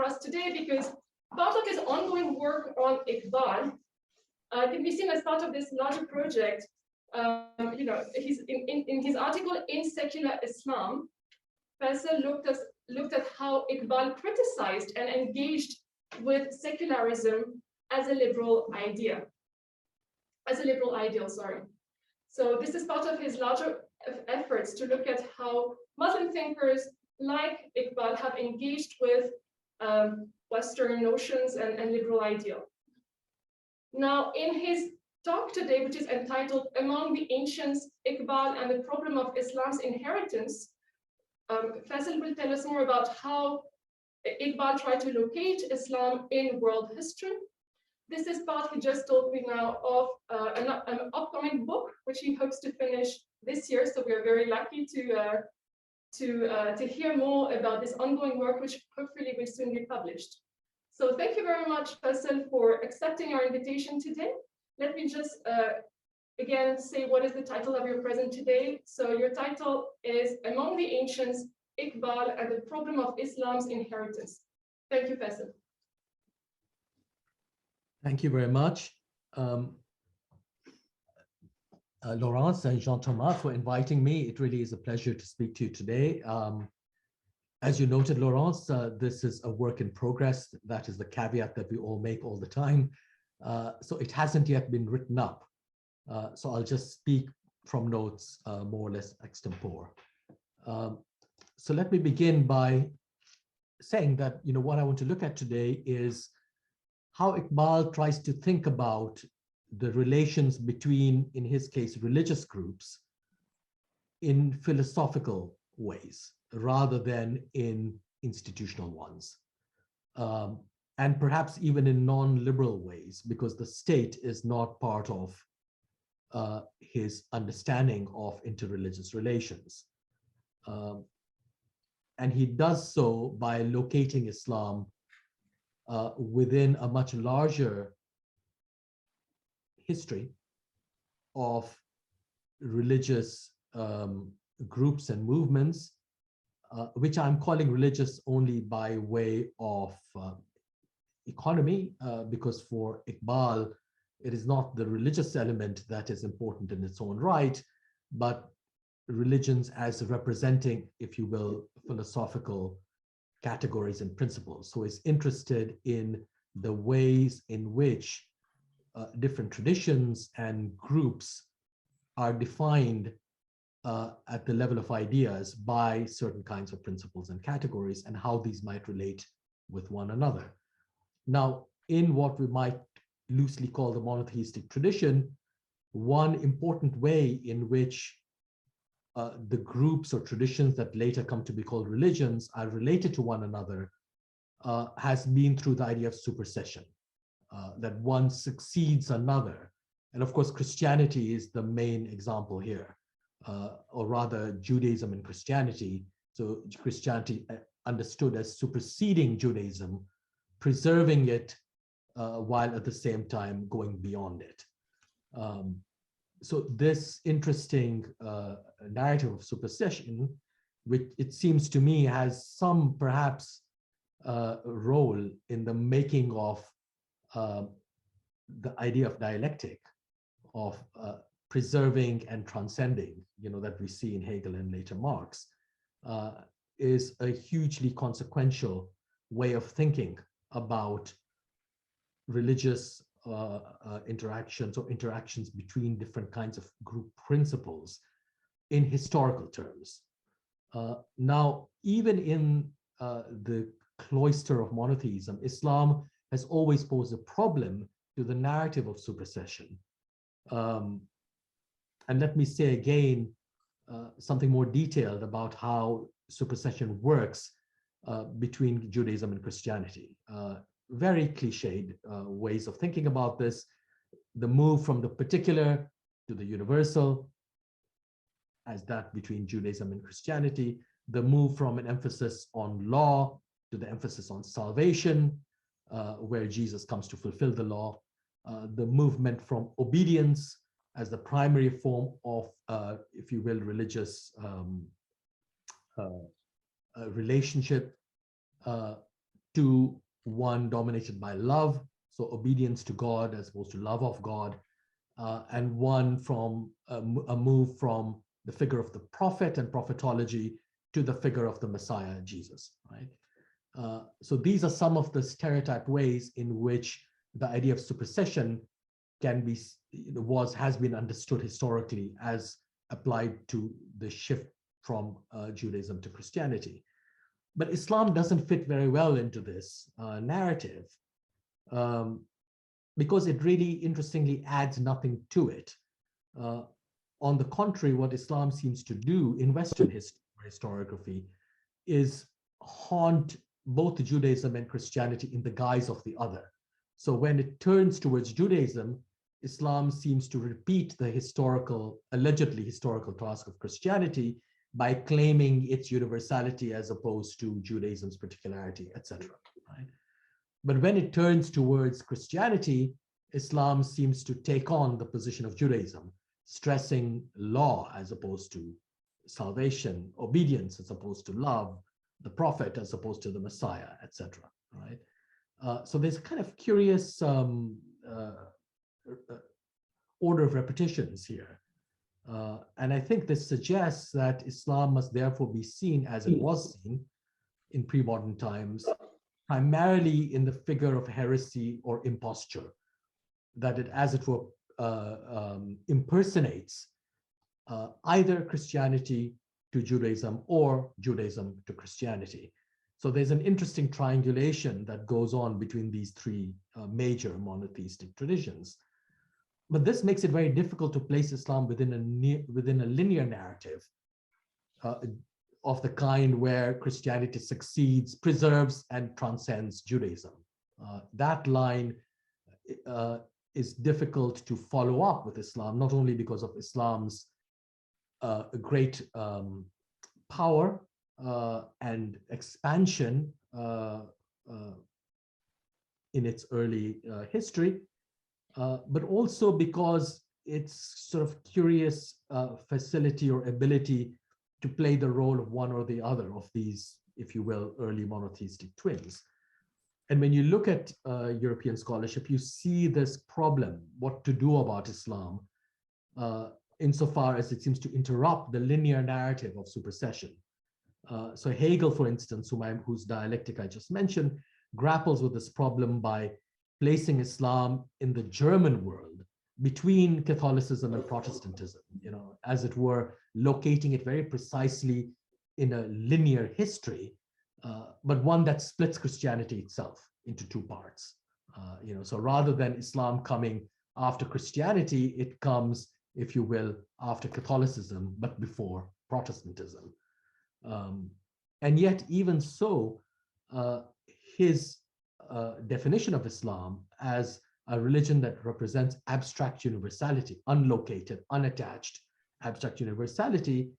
us today because part of his ongoing work on Iqbal can be seen as part of this larger project. He's in his article in Secular Islam, Faisal looked at how Iqbal criticized and engaged with secularism as a liberal ideal. So this is part of his larger efforts to look at how Muslim thinkers like Iqbal have engaged with Western notions and liberal ideal. Now, in his talk today, which is entitled Among the Ancients, Iqbal and the Problem of Islam's Inheritance, Faisal will tell us more about how Iqbal tried to locate Islam in world history. This is part, he just told me now, of an upcoming book, which he hopes to finish this year. So we are very lucky to hear more about this ongoing work, which hopefully will soon be published. So thank you very much, Faisal, for accepting our invitation today. Let me just again say what is the title of your present today. So your title is Among the Ancients, Iqbal and the Problem of Islam's Inheritance. Thank you, Faisal. Thank you very much, Laurence and Jean-Thomas, for inviting me. It really is a pleasure to speak to you today. As you noted, Laurence, this is a work in progress. That is the caveat that we all make all the time. So it hasn't yet been written up. So I'll just speak from notes, more or less extempore. So let me begin by saying that, what I want to look at today is how Iqbal tries to think about the relations between, in his case, religious groups in philosophical ways rather than in institutional ones. And perhaps even in non-liberal ways, because the state is not part of his understanding of interreligious relations. And he does so by locating Islam within a much larger history of religious groups and movements, which I'm calling religious only by way of economy, because for Iqbal, it is not the religious element that is important in its own right, but religions as representing, if you will, philosophical categories and principles. So he's interested in the ways in which different traditions and groups are defined at the level of ideas by certain kinds of principles and categories, and how these might relate with one another. Now, in what we might loosely call the monotheistic tradition, one important way in which the groups or traditions that later come to be called religions are related to one another has been through the idea of supersession, that one succeeds another. And of course, Christianity is the main example here, or rather Judaism and Christianity. So Christianity understood as superseding Judaism, preserving it while at the same time going beyond it. So this interesting narrative of supersession, which it seems to me has some perhaps role in the making of the idea of dialectic, of preserving and transcending, that we see in Hegel and later Marx, is a hugely consequential way of thinking about religious interactions or interactions between different kinds of group principles in historical terms. Now, even in the cloister of monotheism, Islam has always posed a problem to the narrative of supersession. And let me say again something more detailed about how supersession works between Judaism and Christianity. Very cliched ways of thinking about this, the move from the particular to the universal, as that between Judaism and Christianity, the move from an emphasis on law to the emphasis on salvation, where Jesus comes to fulfill the law, the movement from obedience as the primary form of, if you will, religious relationship, to one dominated by love, so obedience to God as opposed to love of God, and one from a move from the figure of the prophet and prophetology to the figure of the Messiah, Jesus, right? So these are some of the stereotyped ways in which the idea of supersession can be, has been understood historically as applied to the shift from Judaism to Christianity. But Islam doesn't fit very well into this narrative because it really interestingly adds nothing to it. On the contrary, what Islam seems to do in Western historiography is haunt both Judaism and Christianity in the guise of the other. So when it turns towards Judaism, Islam seems to repeat the allegedly historical task of Christianity by claiming its universality as opposed to Judaism's particularity, etc. Right? But when it turns towards Christianity, Islam seems to take on the position of Judaism, stressing law as opposed to salvation, obedience as opposed to love, the prophet as opposed to the Messiah, etc. Right? So there's a kind of curious order of repetitions here. And I think this suggests that Islam must therefore be seen as it was seen in pre-modern times, primarily in the figure of heresy or imposture, that it, as it were, impersonates either Christianity to Judaism or Judaism to Christianity. So there's an interesting triangulation that goes on between these three major monotheistic traditions. But this makes it very difficult to place Islam within a linear narrative of the kind where Christianity succeeds, preserves, and transcends Judaism. That line is difficult to follow up with Islam, not only because of Islam's great power and expansion in its early history, but also because its sort of curious facility or ability to play the role of one or the other of these, if you will, early monotheistic twins. And when you look at European scholarship, you see this problem, what to do about Islam, insofar as it seems to interrupt the linear narrative of supersession. So Hegel, for instance, whose dialectic I just mentioned, grapples with this problem by placing Islam in the German world between Catholicism and Protestantism, as it were, locating it very precisely in a linear history, but one that splits Christianity itself into two parts. So rather than Islam coming after Christianity, it comes, if you will, after Catholicism, but before Protestantism. And yet, even so, his definition of Islam as a religion that represents abstract universality, unlocated, unattached abstract universality,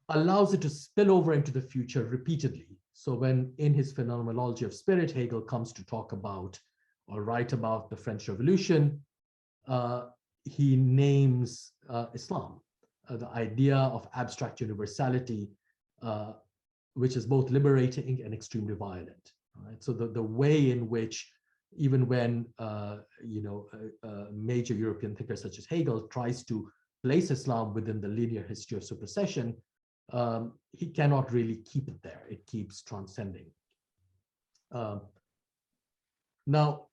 allows it to spill over into the future repeatedly. So when in his Phenomenology of Spirit, Hegel comes to talk about or write about the French Revolution, he names Islam, the idea of abstract universality, which is both liberating and extremely violent. Right? So the way in which, even when major European thinkers such as Hegel tries to place Islam within the linear history of supersession, he cannot really keep it there. It keeps transcending. Now,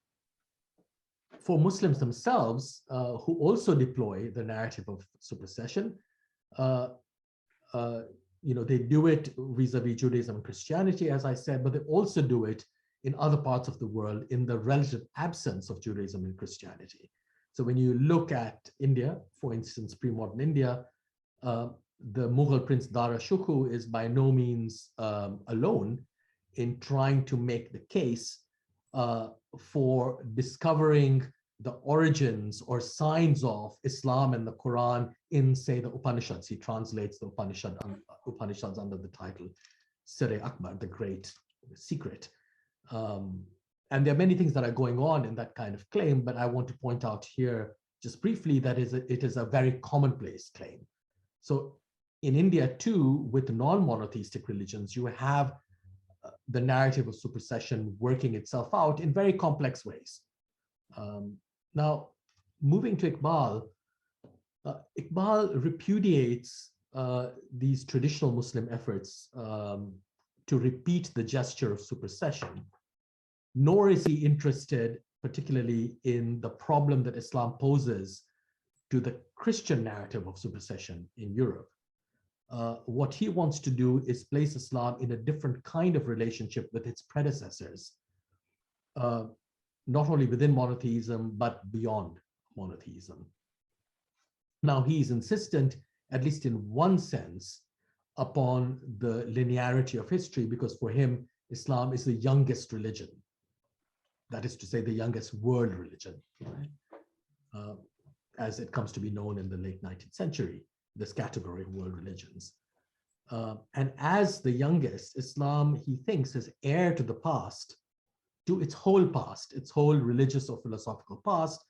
for Muslims themselves, who also deploy the narrative of supersession, they do it vis-a-vis Judaism and Christianity, as I said, but they also do it in other parts of the world in the relative absence of Judaism and Christianity. So when you look at India, for instance, pre-modern India, the Mughal prince Dara Shukru is by no means alone in trying to make the case for discovering the origins or signs of Islam and the Quran in, say, the Upanishads. He translates the Upanishads under the title Sir Akbar, the Great Secret. And there are many things that are going on in that kind of claim, but I want to point out here just briefly that it is a very commonplace claim. So in India too, with non-monotheistic religions, you have the narrative of supersession working itself out in very complex ways. Now, moving to Iqbal, Iqbal repudiates these traditional Muslim efforts to repeat the gesture of supersession, nor is he interested particularly in the problem that Islam poses to the Christian narrative of supersession in Europe. What he wants to do is place Islam in a different kind of relationship with its predecessors, not only within monotheism, but beyond monotheism. Now, he is insistent, at least in one sense, upon the linearity of history, because for him, Islam is the youngest religion. That is to say, the youngest world religion, right? As it comes to be known in the late 19th century, this category of world religions. And as the youngest, Islam, he thinks, is heir to the past, to its whole religious or philosophical past,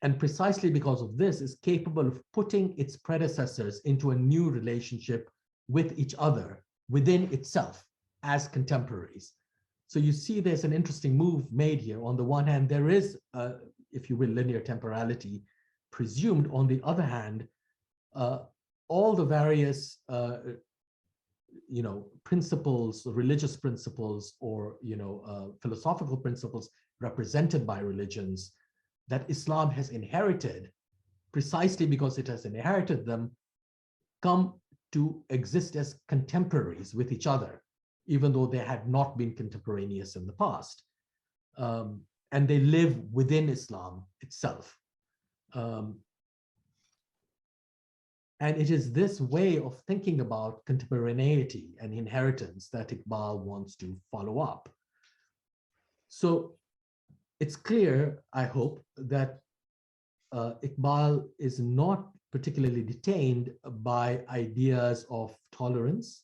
and precisely because of this is capable of putting its predecessors into a new relationship with each other within itself as contemporaries. So you see there's an interesting move made here. On the one hand, there is, if you will, linear temporality presumed. On the other hand, all the various principles, religious principles, or philosophical principles represented by religions that Islam has inherited, precisely because it has inherited them, come to exist as contemporaries with each other, even though they had not been contemporaneous in the past. And they live within Islam itself. And it is this way of thinking about contemporaneity and inheritance that Iqbal wants to follow up. So it's clear, I hope, that Iqbal is not particularly detained by ideas of tolerance,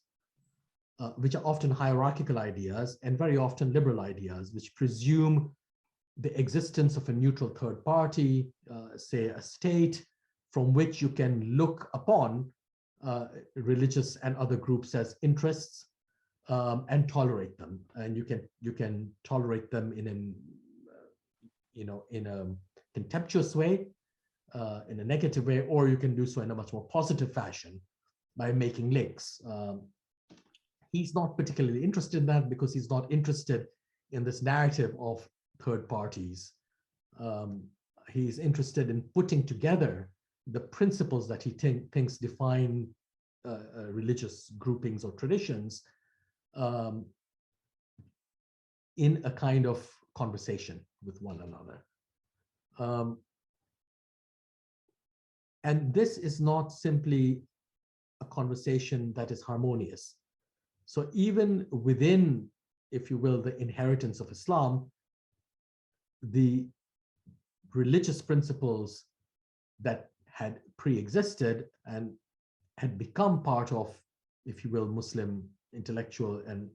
which are often hierarchical ideas and very often liberal ideas, which presume the existence of a neutral third party, say a state, from which you can look upon religious and other groups as interests and tolerate them. And you can tolerate them in a contemptuous way, in a negative way, or you can do so in a much more positive fashion by making links. He's not particularly interested in that because he's not interested in this narrative of third parties. He's interested in putting together the principles that he thinks define religious groupings or traditions in a kind of conversation with one another. And this is not simply a conversation that is harmonious. So even within, if you will, the inheritance of Islam, the religious principles that had pre-existed and had become part of, if you will, Muslim intellectual and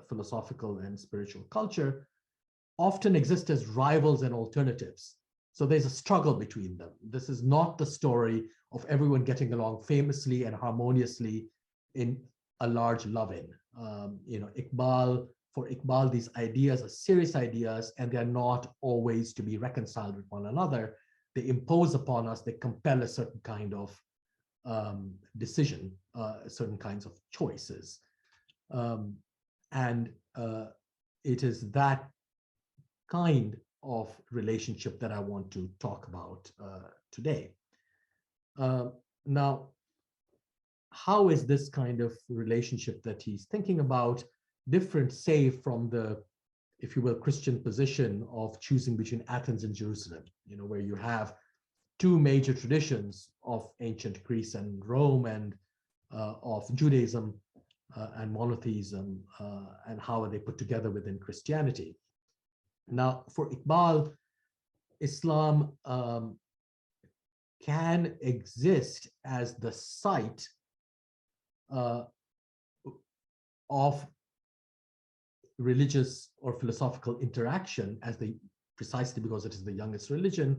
philosophical and spiritual culture often exist as rivals and alternatives. So there's a struggle between them. This is not the story of everyone getting along famously and harmoniously in a large love-in. For Iqbal, these ideas are serious ideas, and they're not always to be reconciled with one another. They impose upon us, they compel a certain kind of decision, certain kinds of choices. And it is that kind of relationship that I want to talk about today. Now, how is this kind of relationship that he's thinking about different, say, from the, if you will, Christian position of choosing between Athens and Jerusalem, where you have two major traditions of ancient Greece and Rome, and of Judaism and monotheism, and how are they put together within Christianity? Now, for Iqbal, Islam can exist as the site of religious or philosophical interaction, precisely because it is the youngest religion,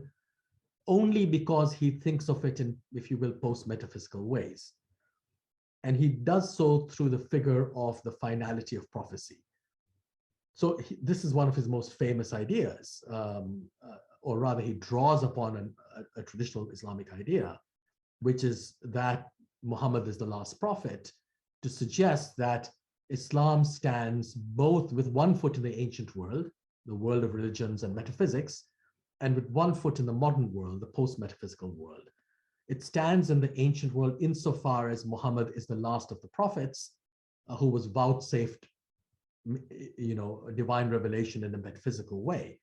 only because he thinks of it in, if you will, post-metaphysical ways. And he does so through the figure of the finality of prophecy. So this is one of his most famous ideas, or rather he draws upon a traditional Islamic idea, which is that Muhammad is the last prophet, to suggest that Islam stands both with one foot in the ancient world, the world of religions and metaphysics, and with one foot in the modern world, the post-metaphysical world. It stands in the ancient world insofar as Muhammad is the last of the prophets who was vouchsafed, divine revelation in a metaphysical way.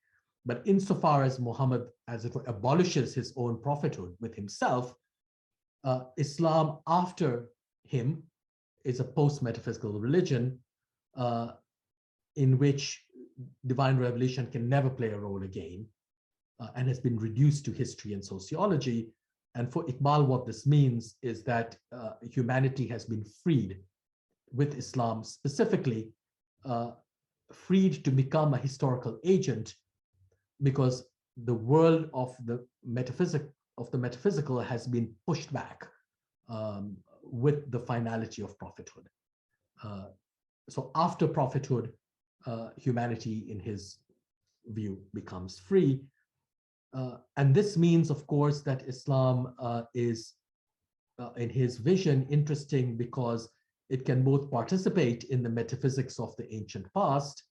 But insofar as Muhammad, as it were, abolishes his own prophethood with himself, Islam after him is a post-metaphysical religion in which divine revelation can never play a role again, and has been reduced to history and sociology. And for Iqbal, what this means is that humanity has been freed with Islam specifically, freed to become a historical agent, because the world of the metaphysical has been pushed back with the finality of prophethood. So after prophethood, humanity, in his view, becomes free. And this means, of course, that Islam is, in his vision, interesting because it can both participate in the metaphysics of the ancient past,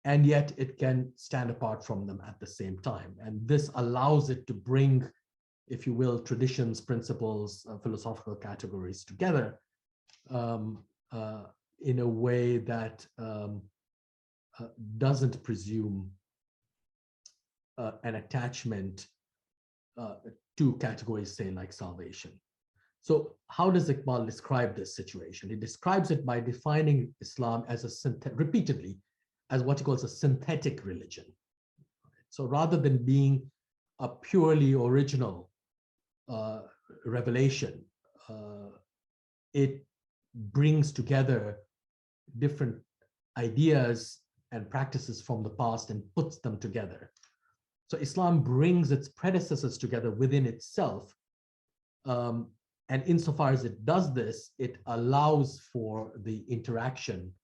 and yet it can stand apart from them at the same time. And this allows it to bring, if you will, traditions, principles, philosophical categories together in a way that doesn't presume an attachment to categories, say, like salvation. So how does Iqbal describe this situation? He describes it by defining Islam as repeatedly as what he calls a synthetic religion. So rather than being a purely original revelation, it brings together different ideas and practices from the past and puts them together. So Islam brings its predecessors together within itself. And insofar as it does this, it allows for the interaction,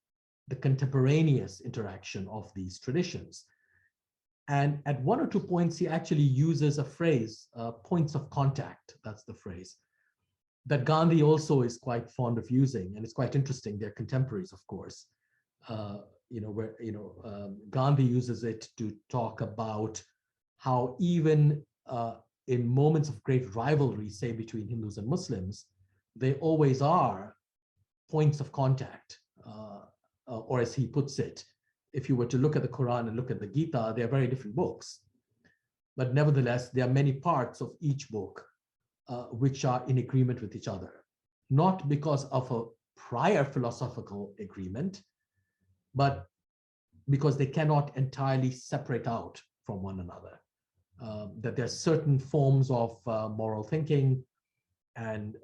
the contemporaneous interaction of these traditions. And at one or two points, he actually uses a phrase, points of contact, that's the phrase, that Gandhi also is quite fond of using. And it's quite interesting, they're contemporaries, of course. Gandhi uses it to talk about how even in moments of great rivalry, say between Hindus and Muslims, they always are points of contact, or as he puts it, if you were to look at the Quran and look at the Gita, they are very different books. But nevertheless, there are many parts of each book which are in agreement with each other, not because of a prior philosophical agreement, but because they cannot entirely separate out from one another. That there are certain forms of moral thinking and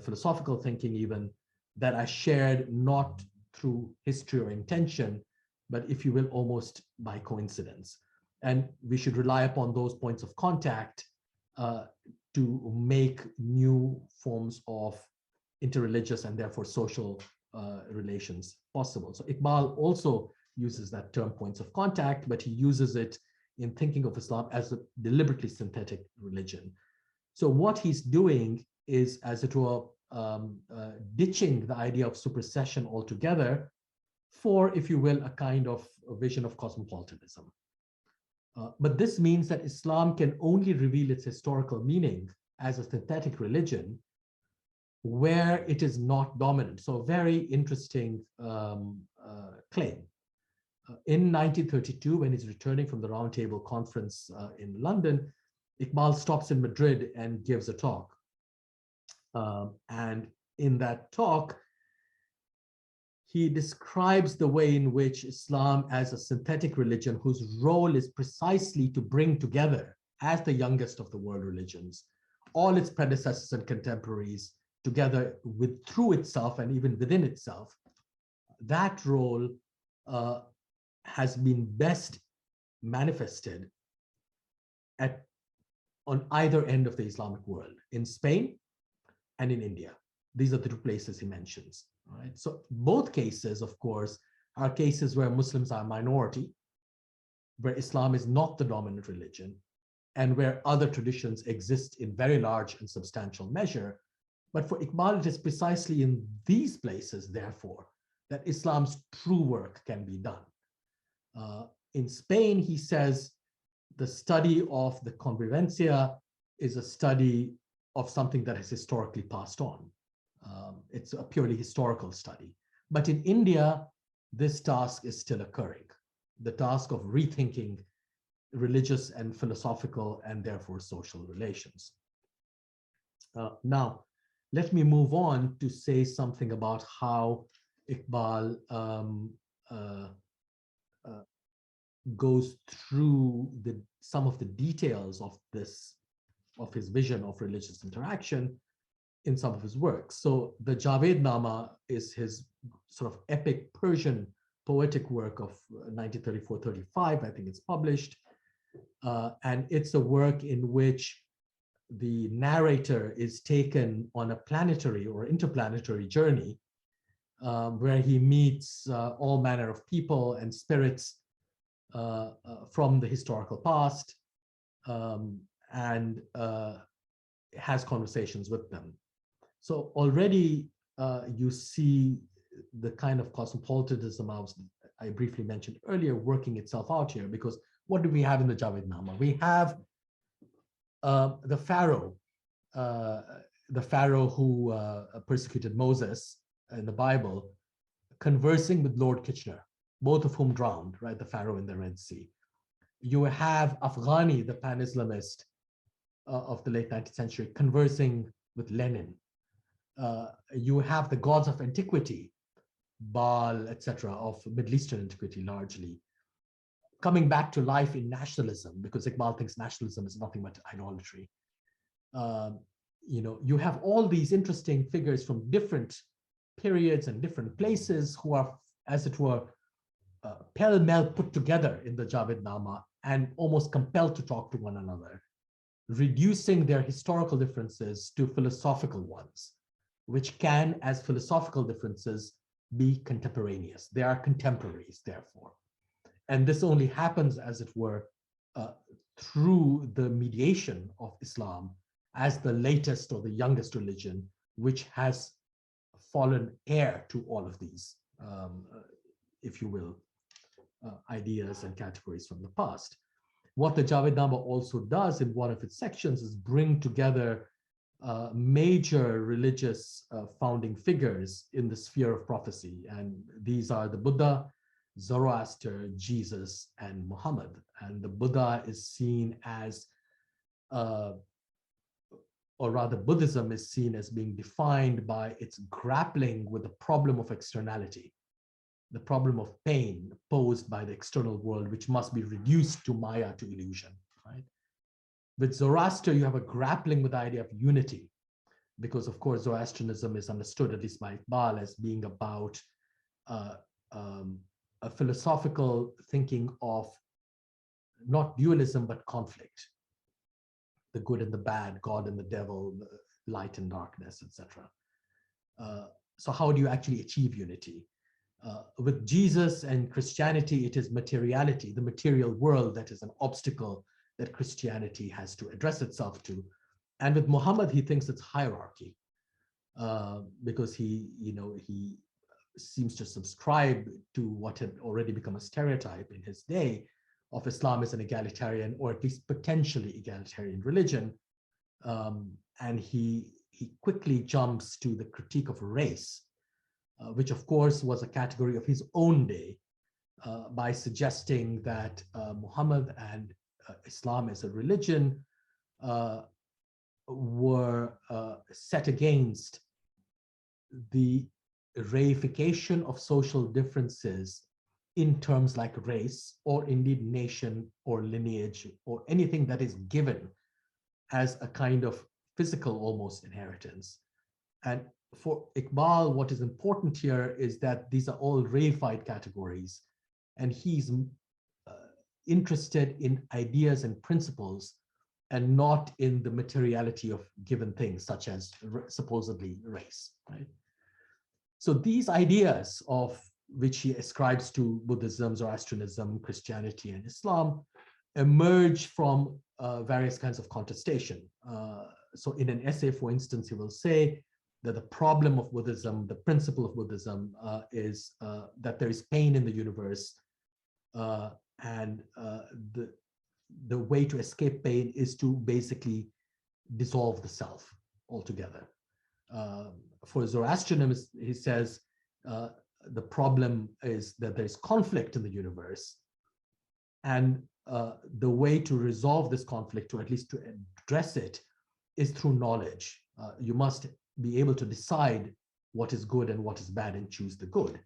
philosophical thinking even that are shared not through history or intention, but if you will, almost by coincidence. And we should rely upon those points of contact to make new forms of interreligious and therefore social relations possible. So Iqbal also uses that term points of contact, but he uses it in thinking of Islam as a deliberately synthetic religion. So what he's doing is, as it were, ditching the idea of supersession altogether for, if you will, a kind of a vision of cosmopolitanism. But this means that Islam can only reveal its historical meaning as a synthetic religion where it is not dominant. So a very interesting claim. In 1932, when he's returning from the Roundtable Conference in London, Iqbal stops in Madrid and gives a talk. And in that talk, he describes the way in which Islam as a synthetic religion whose role is precisely to bring together, as the youngest of the world religions, all its predecessors and contemporaries together through itself and even within itself. That role has been best manifested on either end of the Islamic world, in Spain and in India. These are the two places he mentions. Right? So both cases, of course, are cases where Muslims are a minority, where Islam is not the dominant religion, and where other traditions exist in very large and substantial measure. But for Iqbal, it is precisely in these places, therefore, that Islam's true work can be done. In Spain, he says, the study of the convivencia is a study of something that has historically passed on. It's a purely historical study. But in India, this task is still occurring. The task of rethinking religious and philosophical and therefore social relations. Now, let me move on to say something about how Iqbal goes through some of the details of his vision of religious interaction in some of his works. So the Javed-Nama is his sort of epic Persian poetic work of 1934-35, I think it's published. And it's a work in which the narrator is taken on a planetary or interplanetary journey where he meets all manner of people and spirits from the historical past and has conversations with them. So already you see the kind of cosmopolitanism I briefly mentioned earlier working itself out here, because what do we have in the Javed-Nama? We have the Pharaoh who persecuted Moses in the Bible, conversing with Lord Kitchener, both of whom drowned, right? The Pharaoh in the Red Sea. You have Afghani, the pan-Islamist of the late 19th century, conversing with Lenin. You have the gods of antiquity, Baal, etc., of Middle Eastern antiquity largely, coming back to life in nationalism, because Iqbal thinks nationalism is nothing but idolatry. You have all these interesting figures from different periods and different places who are, as it were, pell-mell put together in the Javed-Nama and almost compelled to talk to one another, reducing their historical differences to philosophical ones, which can, as philosophical differences, be contemporaneous. They are contemporaries, therefore. And this only happens, as it were, through the mediation of Islam as the latest or the youngest religion, which has fallen heir to all of these, if you will, ideas and categories from the past. What the Javed-Nama also does in one of its sections is bring together major religious founding figures in the sphere of prophecy. And these are the Buddha, Zoroaster, Jesus, and Muhammad. And the Buddha is seen as, or rather Buddhism is seen as being defined by its grappling with the problem of externality, the problem of pain posed by the external world, which must be reduced to Maya, to illusion, right? With Zoroaster, you have a grappling with the idea of unity, because of course, Zoroastrianism is understood, at least by Iqbal, as being about a philosophical thinking of not dualism, but conflict, the good and the bad, God and the devil, the light and darkness, etc. So how do you actually achieve unity? With Jesus and Christianity, it is materiality, the material world, that is an obstacle that Christianity has to address itself to. And with Muhammad, he thinks it's hierarchy, because he seems to subscribe to what had already become a stereotype in his day of Islam as an egalitarian, or at least potentially egalitarian religion. And he quickly jumps to the critique of race, which of course was a category of his own day, by suggesting that Muhammad and Islam as a religion were set against the reification of social differences in terms like race, or indeed nation or lineage, or anything that is given as a kind of physical almost inheritance. And for Iqbal, what is important here is that these are all reified categories, and he's interested in ideas and principles and not in the materiality of given things, such as supposedly race, right? So these ideas of which he ascribes to Buddhism, Zoroastrianism, Christianity, and Islam, emerge from various kinds of contestation. So in an essay, for instance, he will say that the problem of Buddhism, the principle of Buddhism, is that there is pain in the universe, and the way to escape pain is to basically dissolve the self altogether. For Zoroastrianism, he says the problem is that there is conflict in the universe, and the way to resolve this conflict, or at least to address it, is through knowledge. You must be able to decide what is good and what is bad and choose the good.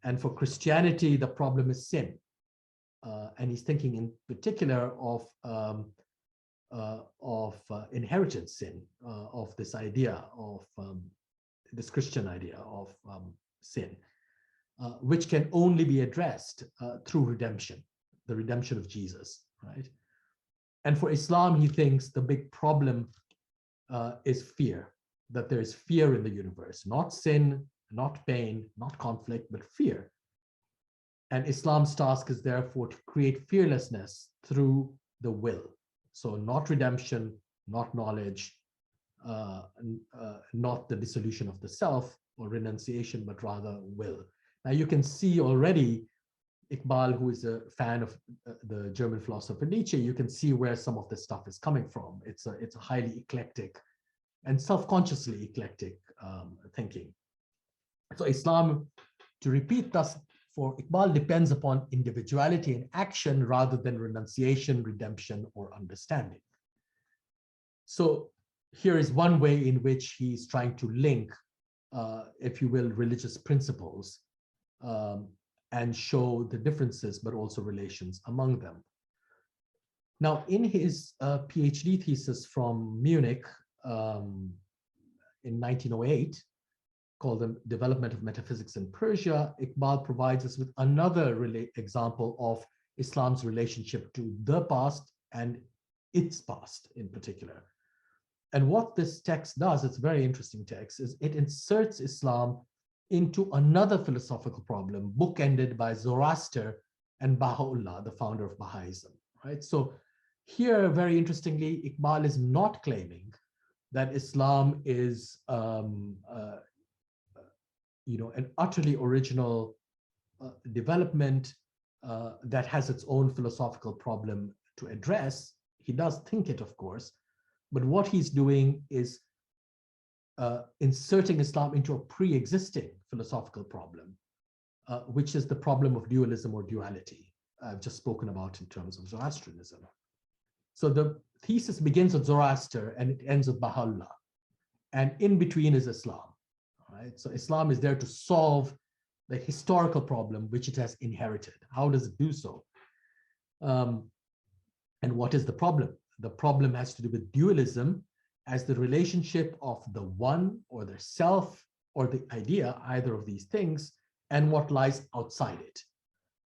And for Christianity, the problem is sin. And he's thinking in particular of inherited sin, of this idea of this Christian idea of sin, which can only be addressed through redemption, the redemption of Jesus, right? And for Islam, he thinks the big problem is fear, that there is fear in the universe, not sin, not pain, not conflict, but fear. And Islam's task is therefore to create fearlessness through the will. So not redemption, not knowledge, not the dissolution of the self or renunciation, but rather will. Now you can see already Iqbal, who is a fan of the German philosopher Nietzsche, you can see where some of this stuff is coming from. It's a highly eclectic and self-consciously eclectic thinking. So Islam, to repeat thus, for Iqbal, depends upon individuality and action rather than renunciation, redemption, or understanding. So here is one way in which he's trying to link, if you will, religious principles and show the differences, but also relations among them. Now, in his PhD thesis from Munich in 1908, called The Development of Metaphysics in Persia, Iqbal provides us with another example of Islam's relationship to the past and its past in particular. And what this text does, it's a very interesting text, is it inserts Islam into another philosophical problem, bookended by Zoroaster and Baha'u'llah, the founder of Baha'ism, right? So here, very interestingly, Iqbal is not claiming that Islam is an utterly original development that has its own philosophical problem to address. He does think it, of course, but what he's doing is inserting Islam into a pre-existing philosophical problem, which is the problem of dualism or duality, I've just spoken about in terms of Zoroastrianism. So the thesis begins with Zoroaster and it ends with Baha'u'llah, and in between is Islam. Right? So Islam is there to solve the historical problem which it has inherited. How does it do so? And what is the problem? The problem has to do with dualism as the relationship of the one or the self or the idea, either of these things, and what lies outside it.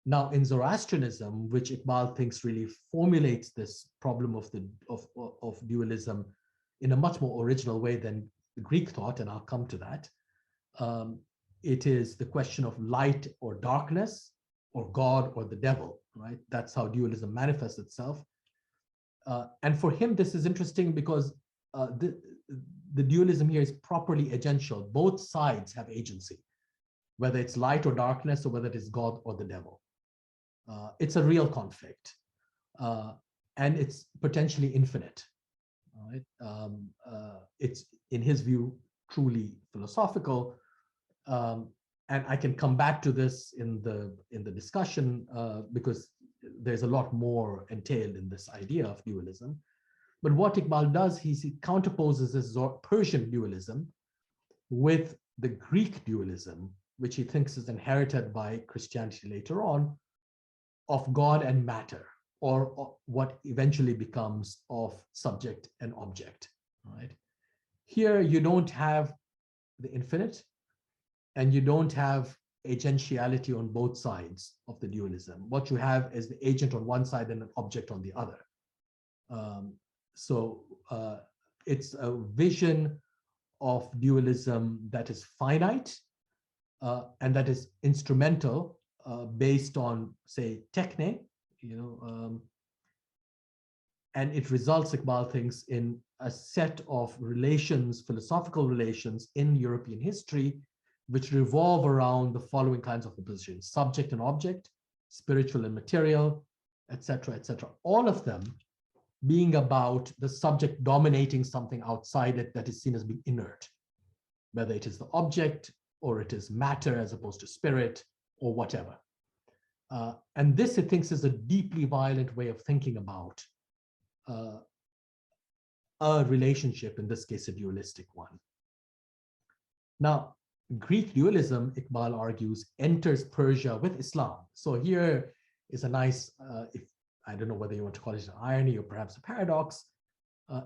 Now, in Zoroastrianism, which Iqbal thinks really formulates this problem of dualism in a much more original way than the Greek thought, and I'll come to that, it is the question of light or darkness, or God or the devil, right? That's how dualism manifests itself. And for him, this is interesting because the dualism here is properly agential. Both sides have agency, whether it's light or darkness, or whether it is God or the devil. It's a real conflict, and it's potentially infinite. Right? It's, in his view, truly philosophical, and I can come back to this in the discussion because there's a lot more entailed in this idea of dualism. But what Iqbal does, he counterposes this Persian dualism with the Greek dualism, which he thinks is inherited by Christianity later on, of God and matter, or what eventually becomes of subject and object. Right? Here, you don't have the infinite, and you don't have agentiality on both sides of the dualism. What you have is the agent on one side and an object on the other. So it's a vision of dualism that is finite, and that is instrumental, based on, say, techne, and it results, Iqbal thinks, in a set of relations, philosophical relations in European history, which revolve around the following kinds of oppositions: subject and object, spiritual and material, etc., etc. All of them being about the subject dominating something outside it that is seen as being inert, whether it is the object or it is matter as opposed to spirit or whatever. And this, it thinks, is a deeply violent way of thinking about a relationship, in this case, a dualistic one. Now, Greek dualism, Iqbal argues, enters Persia with Islam. So here is a nice, if I don't know whether you want to call it an irony or perhaps a paradox.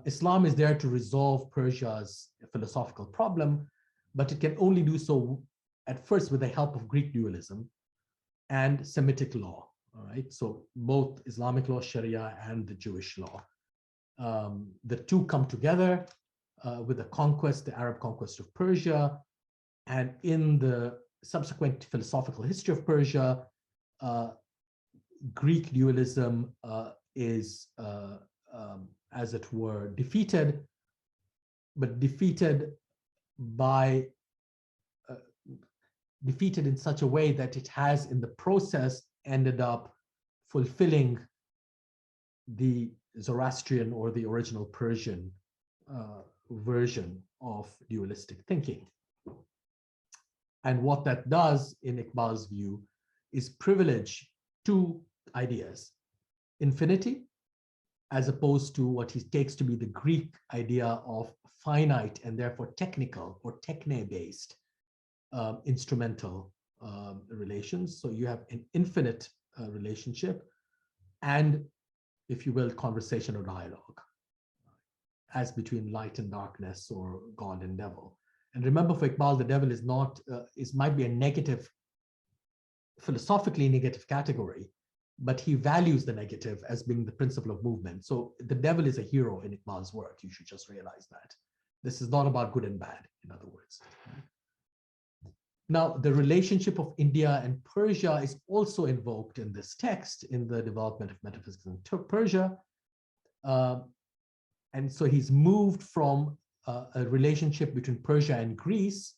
Islam is there to resolve Persia's philosophical problem, but it can only do so at first with the help of Greek dualism and Semitic law. All right, so both Islamic law, Sharia, and the Jewish law. The two come together with the conquest, the Arab conquest of Persia, and in the subsequent philosophical history of Persia, Greek dualism is, as it were, defeated, but defeated in such a way that it has, in the process, ended up fulfilling the Zoroastrian or the original Persian version of dualistic thinking. And what that does, in Iqbal's view, is privilege two ideas: infinity, as opposed to what he takes to be the Greek idea of finite and therefore technical or techne-based instrumental relations. So you have an infinite relationship and, if you will, conversation or dialogue, as between light and darkness or God and devil. And remember, for Iqbal, the devil is not, might be a negative, philosophically negative category, but he values the negative as being the principle of movement. So the devil is a hero in Iqbal's work. You should just realize that. This is not about good and bad, in other words. Now, the relationship of India and Persia is also invoked in this text in the development of metaphysics in Persia. And so he's moved from a relationship between Persia and Greece,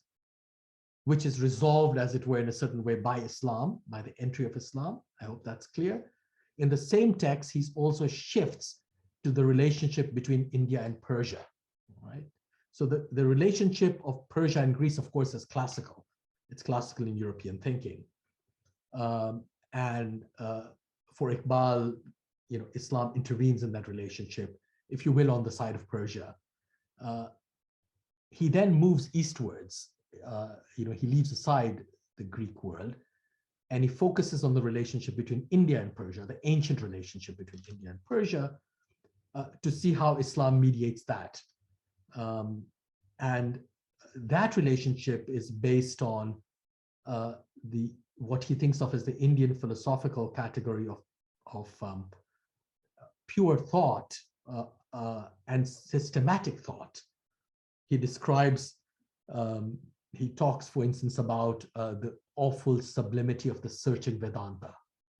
which is resolved, as it were, in a certain way by Islam, by the entry of Islam. I hope that's clear. In the same text, he also shifts to the relationship between India and Persia, right? So the relationship of Persia and Greece, of course, is classical. It's classical in European thinking. For Iqbal, Islam intervenes in that relationship, if you will, on the side of Persia. He then moves eastwards. He leaves aside the Greek world, and he focuses on the relationship between India and Persia, the ancient relationship between India and Persia, to see how Islam mediates that. And that relationship is based on what he thinks of as the Indian philosophical category of pure thought and systematic thought. He describes, he talks, for instance, about the awful sublimity of the searching Vedanta.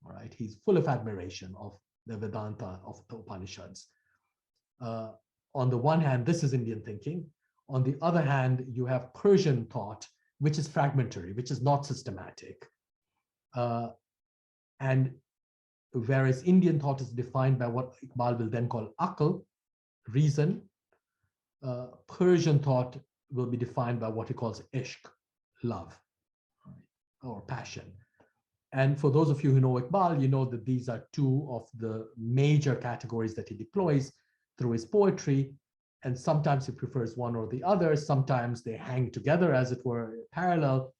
All right, he's full of admiration of the Vedanta of the Upanishads. On the one hand, this is Indian thinking. On the other hand, you have Persian thought, which is fragmentary, which is not systematic. And whereas Indian thought is defined by what Iqbal will then call aql, reason, Persian thought will be defined by what he calls ishq, love, or passion. And for those of you who know Iqbal, you know that these are two of the major categories that he deploys through his poetry. And sometimes he prefers one or the other. Sometimes they hang together, as it were, parallel.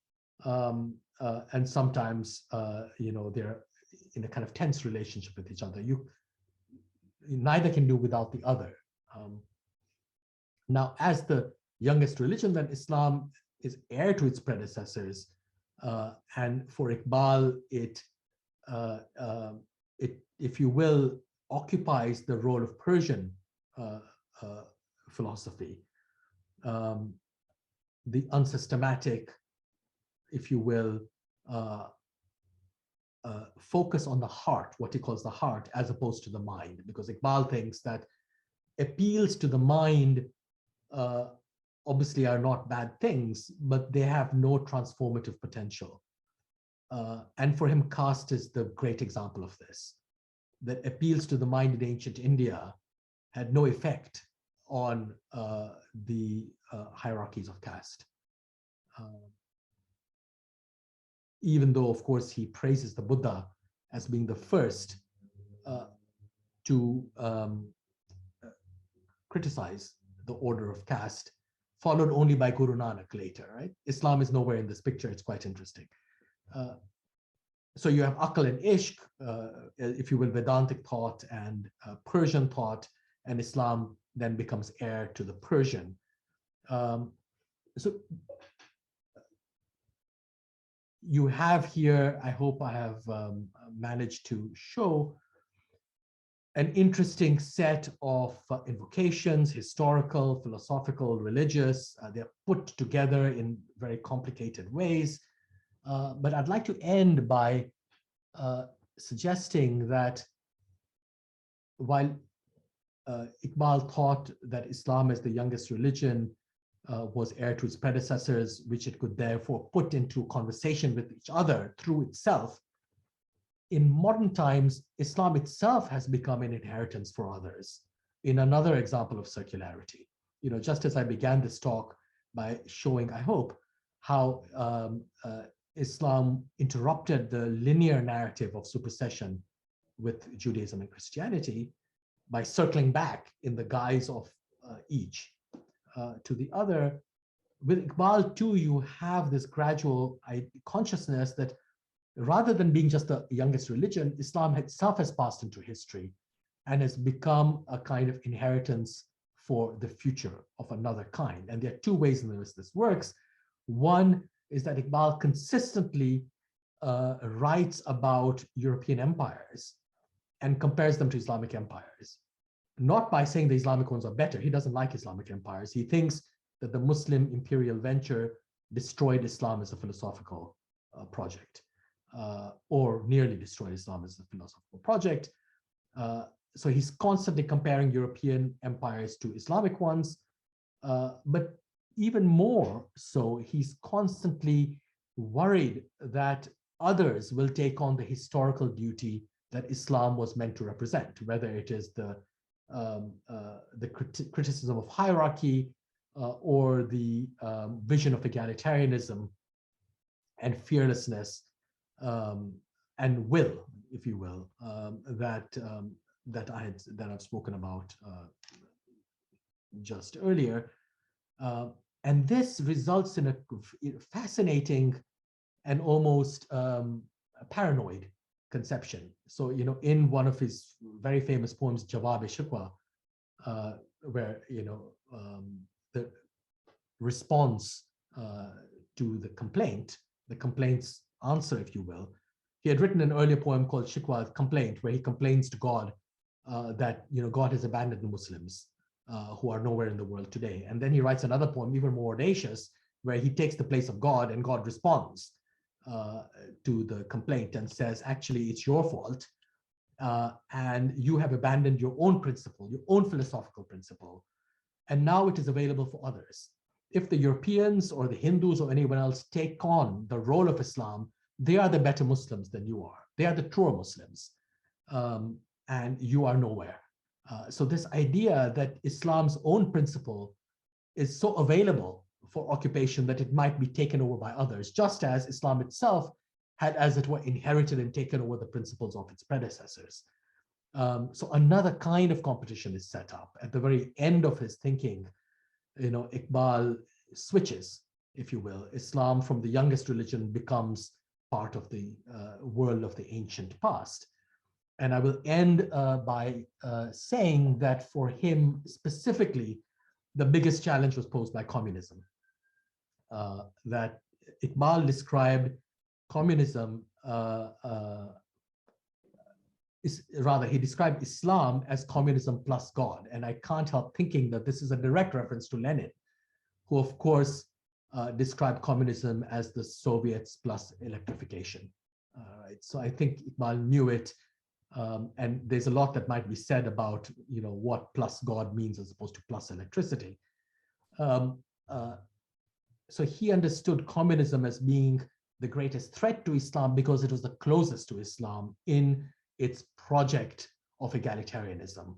And sometimes, they're in a kind of tense relationship with each other. Neither can do without the other. Now, as the youngest religion, then Islam is heir to its predecessors. And for Iqbal, it, if you will, occupies the role of Persian philosophy, the unsystematic, if you will, focus on the heart, what he calls the heart, as opposed to the mind, because Iqbal thinks that appeals to the mind obviously are not bad things, but they have no transformative potential. And for him, caste is the great example of this, that appeals to the mind in ancient India had no effect on the hierarchies of caste. Even though, of course, he praises the Buddha as being the first to criticize the order of caste, followed only by Guru Nanak later, right? Islam is nowhere in this picture. It's quite interesting. So you have Aql and Ishq, if you will, Vedantic thought and Persian thought, and Islam then becomes heir to the Persian. So you have here, I hope I have managed to show an interesting set of invocations, historical, philosophical, religious. They're put together in very complicated ways. But I'd like to end by suggesting that while Iqbal thought that Islam as the youngest religion was heir to its predecessors, which it could therefore put into conversation with each other through itself, in modern times, Islam itself has become an inheritance for others, in another example of circularity. You know, just as I began this talk by showing, I hope, how Islam interrupted the linear narrative of supersession with Judaism and Christianity by circling back in the guise of each to the other. With Iqbal too, you have this gradual consciousness that rather than being just the youngest religion, Islam itself has passed into history and has become a kind of inheritance for the future of another kind. And there are two ways in which this works. One is that Iqbal consistently writes about European empires and compares them to Islamic empires, not by saying the Islamic ones are better. He doesn't like Islamic empires. He thinks that the Muslim imperial venture destroyed Islam as a philosophical project, or nearly destroyed Islam as a philosophical project. So he's constantly comparing European empires to Islamic ones, but even more so, he's constantly worried that others will take on the historical duty that Islam was meant to represent, whether it is the criticism of hierarchy or the vision of egalitarianism and fearlessness and will, if you will, that I've spoken about just earlier. And this results in a fascinating and almost paranoid conception. So, you know, in one of his very famous poems, Jawab-e-Shikwa, where, you know, the response to the complaint's answer, if you will, he had written an earlier poem called Shikwa, Complaint, where he complains to God that, you know, God has abandoned the Muslims who are nowhere in the world today. And then he writes another poem, even more audacious, where he takes the place of God and God responds to the complaint and says, actually, it's your fault. And you have abandoned your own principle, your own philosophical principle. And now it is available for others. If the Europeans or the Hindus or anyone else take on the role of Islam, they are the better Muslims than you are. They are the truer Muslims. And you are nowhere. So this idea that Islam's own principle is so available for occupation that it might be taken over by others, just as Islam itself had, as it were, inherited and taken over the principles of its predecessors. So another kind of competition is set up. At the very end of his thinking, you know, Iqbal switches, if you will. Islam from the youngest religion becomes part of the world of the ancient past. And I will end by saying that for him specifically, the biggest challenge was posed by communism. That Iqbal described communism, he described Islam as communism plus God. And I can't help thinking that this is a direct reference to Lenin, who of course described communism as the Soviets plus electrification. Right? So I think Iqbal knew it, and there's a lot that might be said about what plus God means as opposed to plus electricity. So he understood communism as being the greatest threat to Islam because it was the closest to Islam in its project of egalitarianism.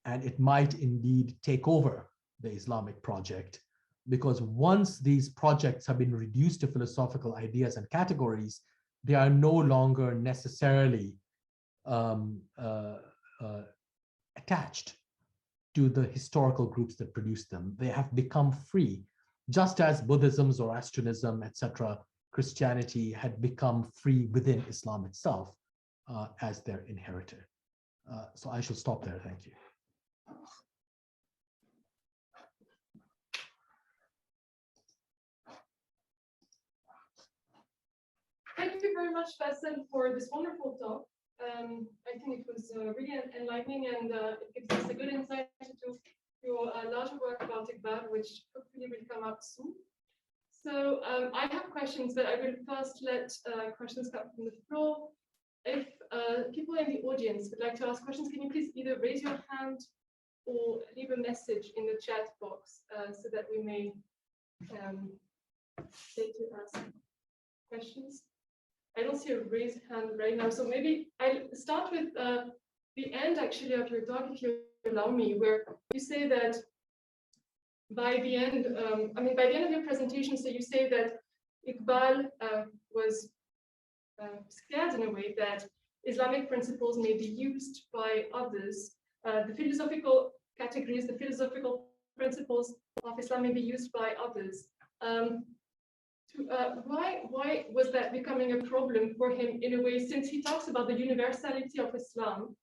And it might indeed take over the Islamic project, because once these projects have been reduced to philosophical ideas and categories, they are no longer necessarily attached to the historical groups that produced them. They have become free, just as Buddhism, Zoroastrianism, etc., Christianity had become free within Islam itself as their inheritor. So I shall stop there. Thank you. Thank you very much, Faisal, for this wonderful talk. I think it was really enlightening, and it gives us a good insight into your larger work about Iqbal, which hopefully will come out soon. So I have questions, but I will first let questions come from the floor. If people in the audience would like to ask questions, can you please either raise your hand or leave a message in the chat box so that we may say to ask questions? I don't see a raised hand right now, so maybe I'll start with the end actually of your talk, if you allow me, where you say that by the end, by the end of your presentation, so you say that Iqbal was scared in a way that Islamic principles may be used by others. The philosophical categories, the philosophical principles of Islam may be used by others. Why was that becoming a problem for him in a way, since he talks about the universality of Islam?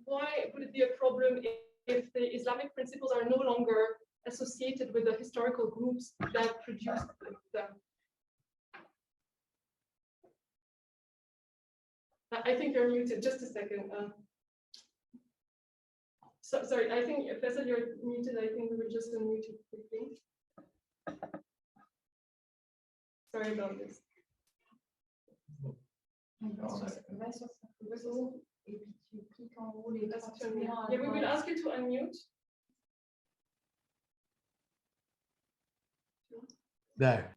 Why would it be a problem if the Islamic principles are no longer associated with the historical groups that produced them? I think you're muted. Just a second. Sorry, I think Faisal, you're muted. I think we were just unmuted quickly. Sorry about this. Yeah, we will ask you to unmute. There.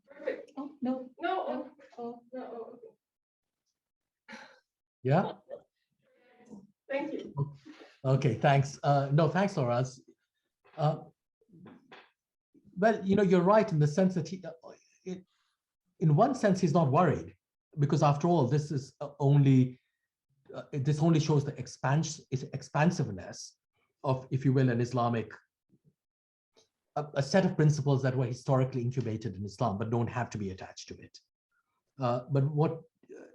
Perfect. Oh, no. No. Oh, no. Okay. Yeah? Thank you. Okay, thanks. No, thanks, Laurence. Well, you're right in the sense that in one sense, he's not worried, because after all, this is this only shows the expansiveness of, if you will, an Islamic, a set of principles that were historically incubated in Islam, but don't have to be attached to it.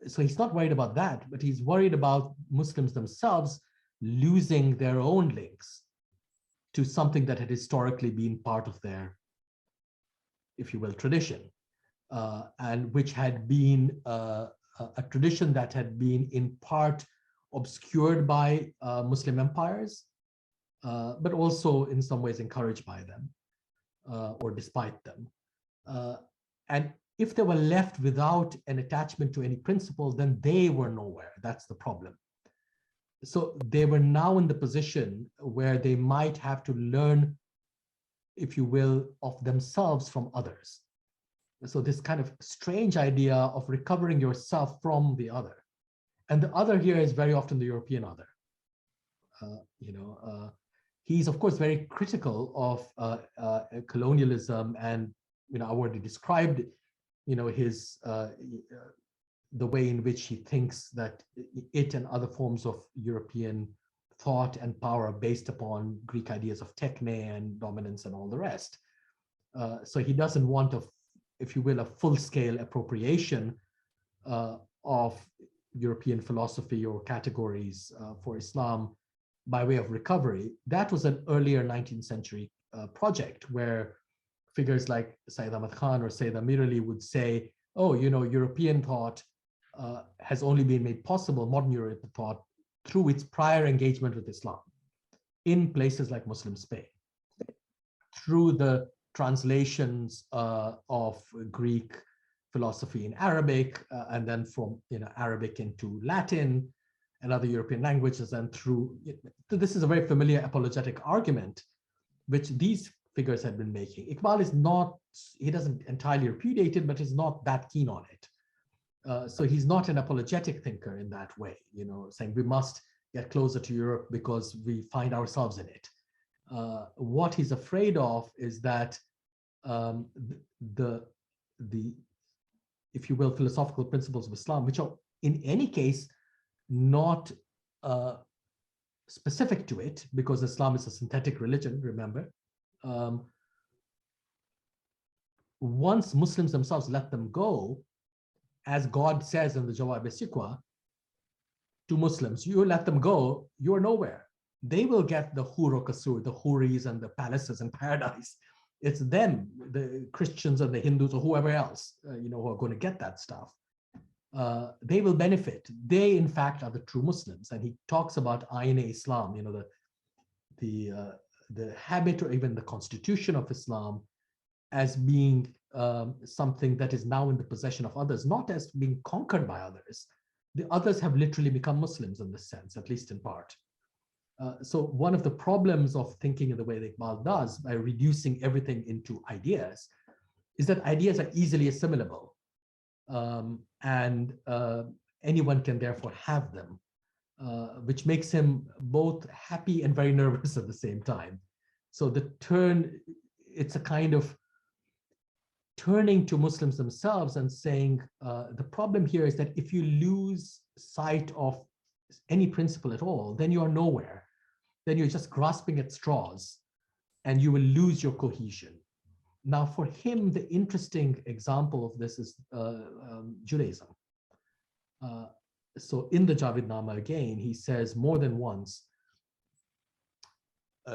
So he's not worried about that, but he's worried about Muslims themselves losing their own links to something that had historically been part of their, if you will, tradition, and which had been a tradition that had been in part obscured by Muslim empires, but also in some ways encouraged by them or despite them. And if they were left without an attachment to any principle, then they were nowhere. That's the problem. So they were now in the position where they might have to learn, if you will, of themselves from others. So this kind of strange idea of recovering yourself from the other. And the other here is very often the European other. He's of course very critical of colonialism, and I already described his the way in which he thinks that it and other forms of European thought and power are based upon Greek ideas of techne and dominance and all the rest. So he doesn't want if you will, a full-scale appropriation of European philosophy or categories for Islam by way of recovery. That was an earlier 19th century project where figures like Sayyid Ahmad Khan or Sayyid Amir Ali would say, oh, European thought has only been made possible, modern European thought, through its prior engagement with Islam in places like Muslim Spain, through the translations of Greek philosophy in Arabic, and then from Arabic into Latin and other European languages, and through. This is a very familiar apologetic argument, which these figures had been making. Iqbal is not, he doesn't entirely repudiate it, but he's not that keen on it. So he's not an apologetic thinker in that way, saying we must get closer to Europe because we find ourselves in it. What he's afraid of is that the, if you will, philosophical principles of Islam, which are in any case not specific to it, because Islam is a synthetic religion, remember. Once Muslims themselves let them go, as God says in the Jawab al-Siqwa, to Muslims, you let them go, you're nowhere. They will get the hur or kasur, the huris and the palaces and paradise. It's them, the Christians and the Hindus or whoever else, who are going to get that stuff. They will benefit. They, in fact, are the true Muslims. And he talks about Ayn Islam, the habit or even the constitution of Islam as being something that is now in the possession of others, not as being conquered by others. The others have literally become Muslims in this sense, at least in part. So one of the problems of thinking in the way that Iqbal does, by reducing everything into ideas, is that ideas are easily assimilable. And anyone can therefore have them, which makes him both happy and very nervous at the same time. So it's a kind of turning to Muslims themselves and saying, the problem here is that if you lose sight of any principle at all, then you are nowhere. Then you're just grasping at straws and you will lose your cohesion. Now, for him, the interesting example of this is Judaism. So in the Javidnama again, he says more than once,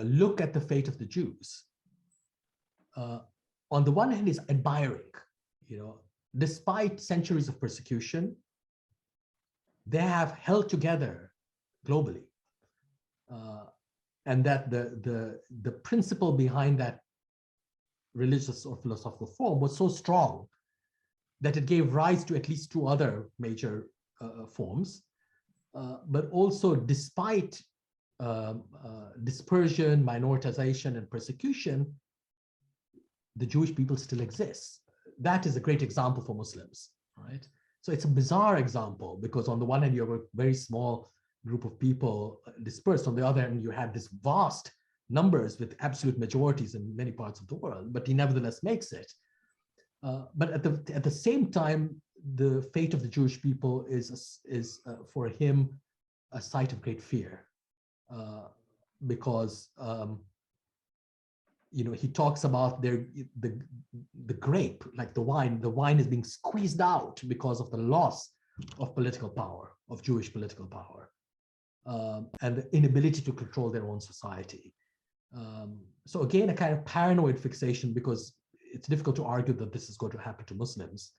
look at the fate of the Jews. On the one hand, is admiring, despite centuries of persecution, they have held together globally. And that the principle behind that religious or philosophical form was so strong that it gave rise to at least two other major forms. But also, despite dispersion, minoritization, and persecution, the Jewish people still exist. That is a great example for Muslims, right? So it's a bizarre example, because on the one hand, you have a very small group of people dispersed. On the other hand, you have this vast numbers with absolute majorities in many parts of the world, but he nevertheless makes it. But at the same time, the fate of the Jewish people is for him a site of great fear, because he talks about the grape, like the wine is being squeezed out because of the loss of political power, of Jewish political power, and the inability to control their own society. So again, a kind of paranoid fixation, because it's difficult to argue that this is going to happen to Muslims,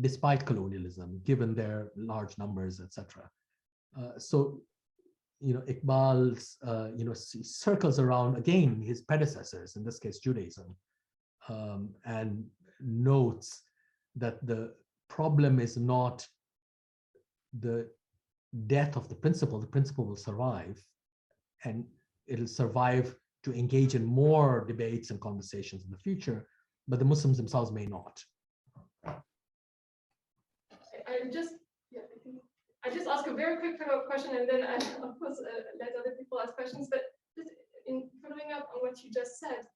despite colonialism, given their large numbers, etc. So, Iqbal's, circles around, again, his predecessors, in this case, Judaism, and notes that the problem is not the death of the principle will survive, and it'll survive to engage in more debates and conversations in the future, but the Muslims themselves may not. I just ask a very quick follow-up question, and then I, of course, let other people ask questions. But just in following up on what you just said,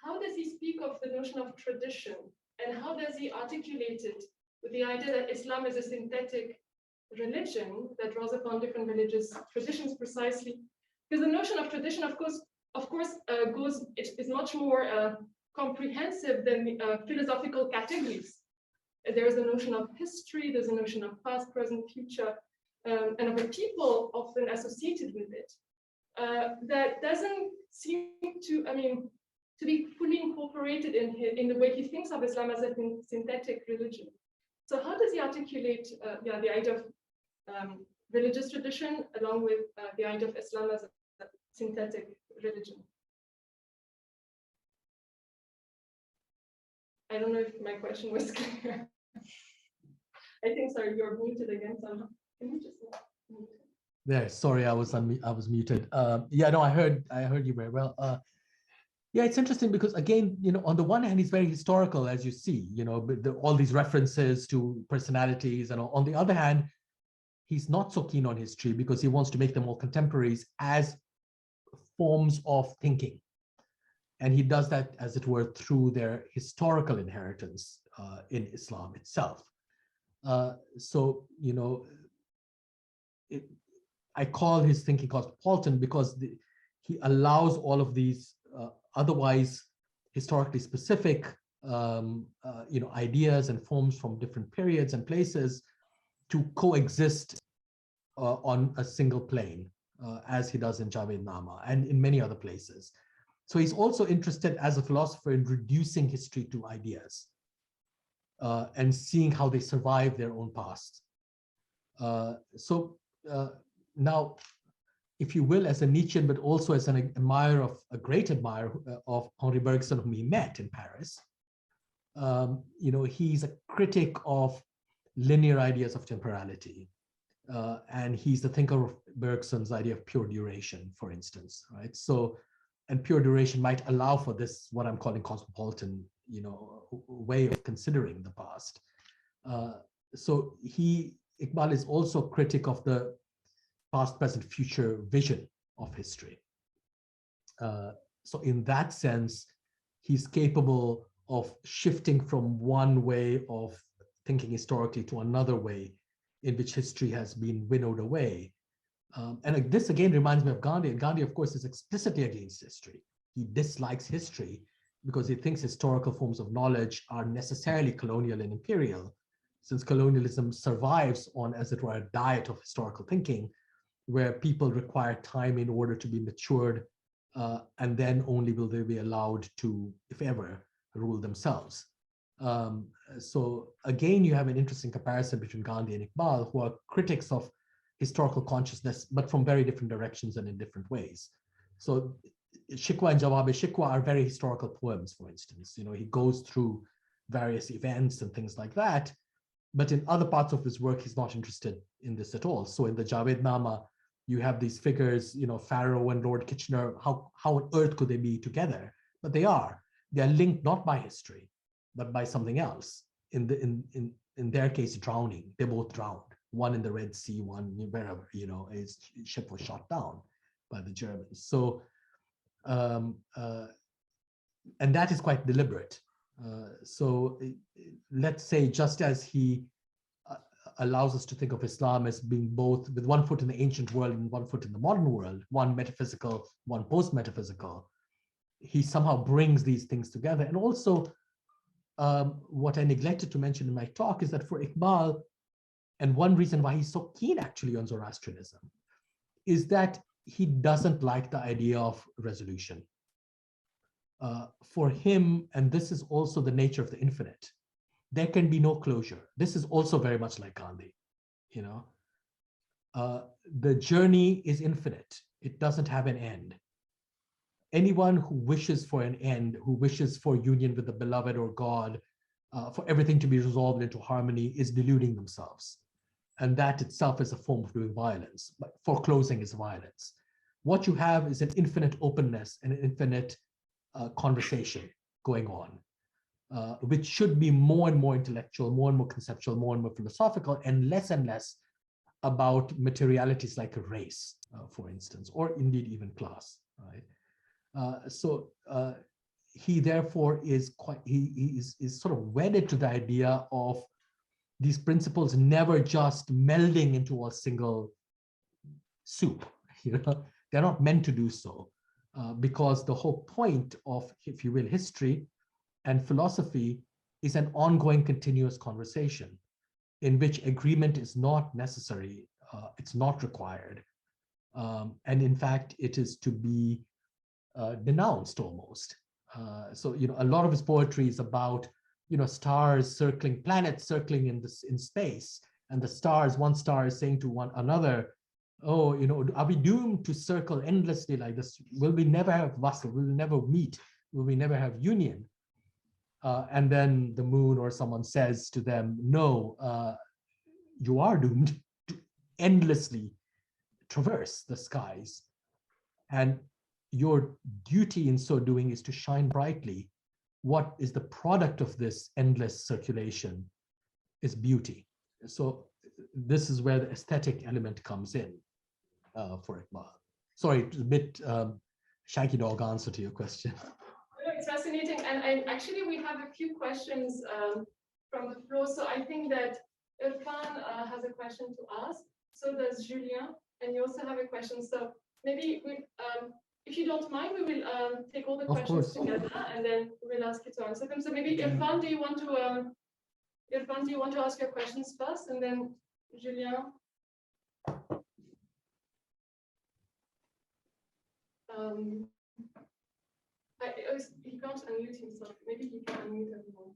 how does he speak of the notion of tradition, and how does he articulate it with the idea that Islam is a synthetic religion that draws upon different religious traditions precisely? Because the notion of tradition, of course, is much more comprehensive than philosophical categories. There's a notion of history, there's a notion of past, present, future, and of a people often associated with it. That doesn't seem to be fully incorporated in the way he thinks of Islam as a synthetic religion. So how does he articulate the idea of religious tradition along with the idea of Islam as a synthetic religion? I don't know if my question was clear. I think, sorry, you're muted again somehow. Can you just mute? Yeah, sorry, I was muted. Yeah, no, I heard you very well. Yeah, it's interesting because again, on the one hand, he's very historical, as you see, all these references to personalities, and on the other hand, he's not so keen on history because he wants to make them all contemporaries as forms of thinking. And he does that, as it were, through their historical inheritance in Islam itself. I call his thinking cosmopolitan because he allows all of these otherwise historically specific ideas and forms from different periods and places to coexist on a single plane, as he does in Javed Nama and in many other places. So he's also interested as a philosopher in reducing history to ideas and seeing how they survive their own past. Now, if you will, as a Nietzschean, but also as a great admirer of Henri Bergson, whom he met in Paris, he's a critic of linear ideas of temporality. And he's the thinker of Bergson's idea of pure duration, for instance, right? So, and pure duration might allow for this, what I'm calling cosmopolitan, way of considering the past. So Iqbal is also a critic of the past, present, future vision of history. So in that sense, he's capable of shifting from one way of thinking historically to another way in which history has been winnowed away. And this again reminds me of Gandhi. And Gandhi, of course, is explicitly against history. He dislikes history because he thinks historical forms of knowledge are necessarily colonial and imperial, since colonialism survives on, as it were, a diet of historical thinking, where people require time in order to be matured, and then only will they be allowed to, if ever, rule themselves. So again, you have an interesting comparison between Gandhi and Iqbal, who are critics of historical consciousness, but from very different directions and in different ways. So Shikwa and Jawab-e-Shikwa are very historical poems, for instance. He goes through various events and things like that, but in other parts of his work, he's not interested in this at all. So in the Javed Nama, you have these figures, Pharaoh and Lord Kitchener. How on earth could they be together? But they are. They are linked not by history, but by something else. In their case, drowning. They both drowned. One in the Red Sea, one wherever. His ship was shot down by the Germans. So, and that is quite deliberate. So let's say, just as he allows us to think of Islam as being both with one foot in the ancient world and one foot in the modern world, one metaphysical, one post-metaphysical, he somehow brings these things together. And also, what I neglected to mention in my talk is that for Iqbal, and one reason why he's so keen actually on Zoroastrianism, is that he doesn't like the idea of resolution. For him, and this is also the nature of the infinite, there can be no closure. This is also very much like Gandhi, the journey is infinite. It doesn't have an end. Anyone who wishes for an end, who wishes for union with the beloved or God, for everything to be resolved into harmony, is deluding themselves. And that itself is a form of doing violence. But foreclosing is violence. What you have is an infinite openness and an infinite conversation going on, which should be more and more intellectual, more and more conceptual, more and more philosophical, and less about materialities like a race, for instance, or indeed even class, right? He therefore is is sort of wedded to the idea of these principles never just melding into a single soup. They're not meant to do so, because the whole point of, if you will, history and philosophy is an ongoing, continuous conversation in which agreement is not necessary, it's not required, and in fact, it is to be denounced almost. So a lot of his poetry is about stars circling, planets circling in space, and the stars, one star is saying to one another, oh, are we doomed to circle endlessly like this? Will we never have wasl? Will we never meet? Will we never have union? and then the moon or someone says to them, no, you are doomed to endlessly traverse the skies. And your duty in so doing is to shine brightly. What is the product of this endless circulation is beauty. So this is where the aesthetic element comes in for Iqbal. Sorry, it's a bit shaky dog answer to your question. It's fascinating, and actually we have a few questions from the floor. So I think that Irfan has a question to ask. So does Julien, and you also have a question. So maybe we, if you don't mind, we will take all the questions together, and then we'll ask you to answer them. So maybe Irfan, do you want to ask your questions first, and then Julien? He can't unmute himself. Maybe he can unmute everyone.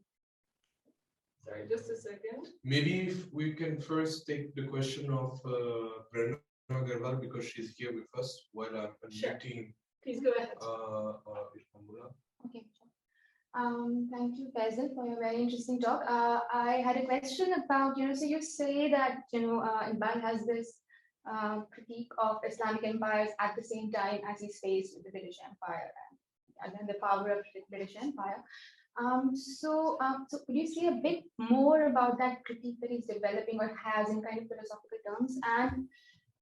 Sorry, just a second. Maybe if we can first take the question of Prerna Agarwal, because she's here with us while I'm unmuting. Sure. Please go ahead. Okay. Thank you, Faisal, for your very interesting talk. I had a question about, so you say that, Iqbal has this critique of Islamic empires at the same time as he's faced with the British Empire and then the power of the British Empire. So could you say a bit more about that critique that he's developing or has in kind of philosophical terms? And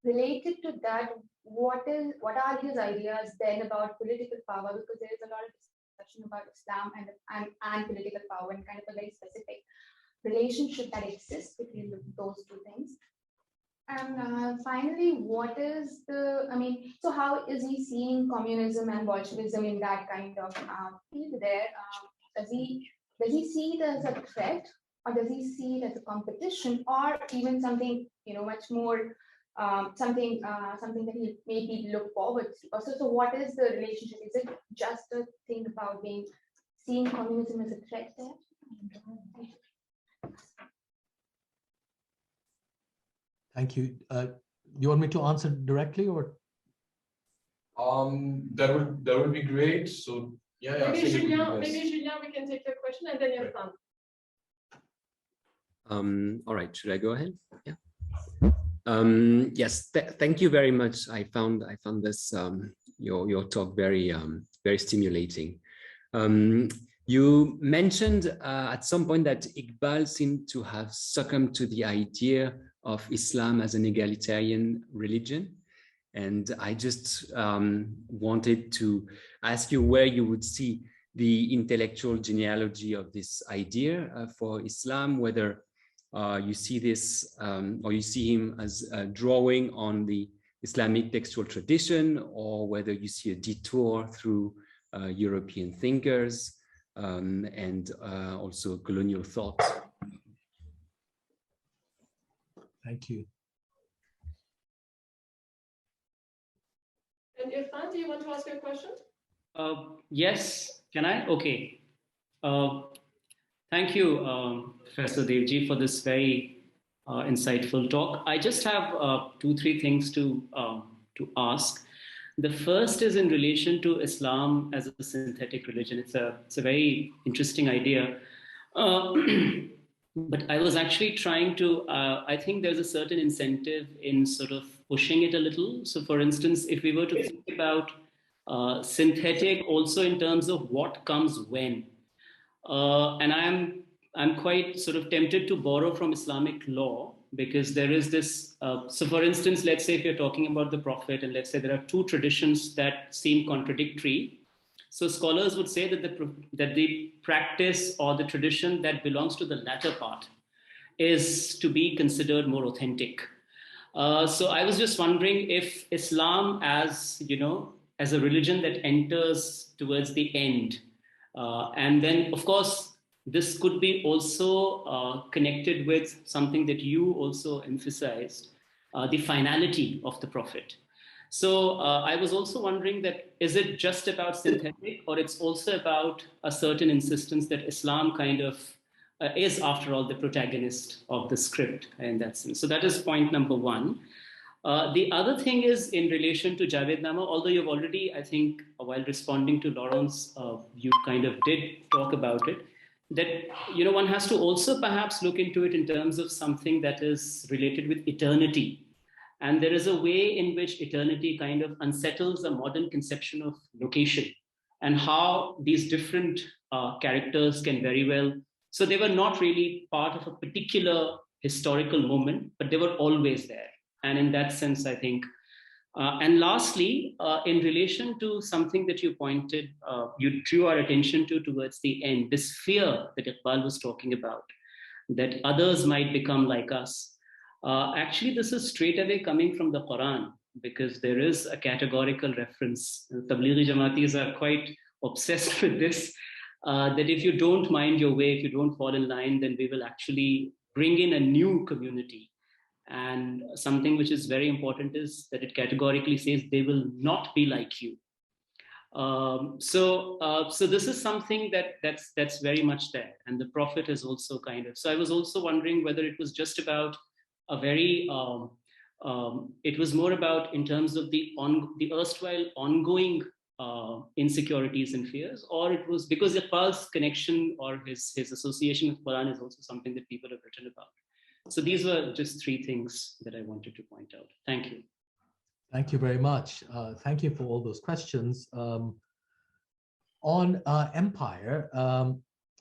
related to that, what are his ideas then about political power? Because there is a lot of discussion about Islam and political power and kind of a very specific relationship that exists between those two things. And finally, what is so how is he seeing communism and virtualism in that kind of field there? Does he see it as a threat, or does he see it as a competition, or even something much more something that he maybe look forward to? So what is the relationship? Is it just a thing about seeing communism as a threat there? Thank you. You want me to answer directly, or? That would be great. So yeah. Maybe Julien, we can take your question, and then you're done. All right. Should I go ahead? Yeah. Yes. Thank you very much. I found this your talk very very stimulating. You mentioned at some point that Iqbal seemed to have succumbed to the idea of Islam as an egalitarian religion. And I just wanted to ask you where you would see the intellectual genealogy of this idea for Islam, whether you see this or you see him as drawing on the Islamic textual tradition, or whether you see a detour through European thinkers and also colonial thought. Thank you. And Irfan, do you want to ask your question? Yes, can I? Okay. Thank you, Professor Devji, for this very insightful talk. I just have 2-3 things to ask. The first is in relation to Islam as a synthetic religion. It's a very interesting idea. But I was actually trying to, I think there's a certain incentive in sort of pushing it a little. So for instance, if we were to think about synthetic also in terms of what comes when, and I'm quite sort of tempted to borrow from Islamic law, because there is this, so for instance, let's say if you're talking about the Prophet, and let's say there are 2 traditions that seem contradictory. So scholars would say that the practice or the tradition that belongs to the latter part is to be considered more authentic. So I was just wondering if Islam as a religion that enters towards the end, and then of course this could be also connected with something that you also emphasized, the finality of the Prophet. So I was also wondering that, is it just about synthetic, or it's also about a certain insistence that Islam kind of is, after all, the protagonist of the script in that sense? So that is point number 1. The other thing is in relation to Javednama, although you've already, I think, while responding to Laurent's, you kind of did talk about it. that, you know, one has to also perhaps look into it in terms of something that is related with eternity. And there is a way in which eternity kind of unsettles a modern conception of location and how these different characters can very well. So they were not really part of a particular historical moment, but they were always there. And in that sense, I think. And lastly, in relation to something that you pointed, you drew our attention to towards the end, this fear that Iqbal was talking about, that others might become like us. Actually, this is straight away coming from the Quran, because there is a categorical reference. Tablighi Jamaatis are quite obsessed with this, that if you don't mind your way, if you don't fall in line, then we will actually bring in a new community. And something which is very important is that it categorically says they will not be like you. So this is something that's very much there. And the Prophet is also kind of, so I was also wondering whether it was just about a very, it was more about in terms of the erstwhile ongoing insecurities and fears, or it was because Iqbal's connection or his association with Quran is also something that people have written about. So these were just three things that I wanted to point out. Thank you. Thank you very much. Thank you for all those questions. On empire,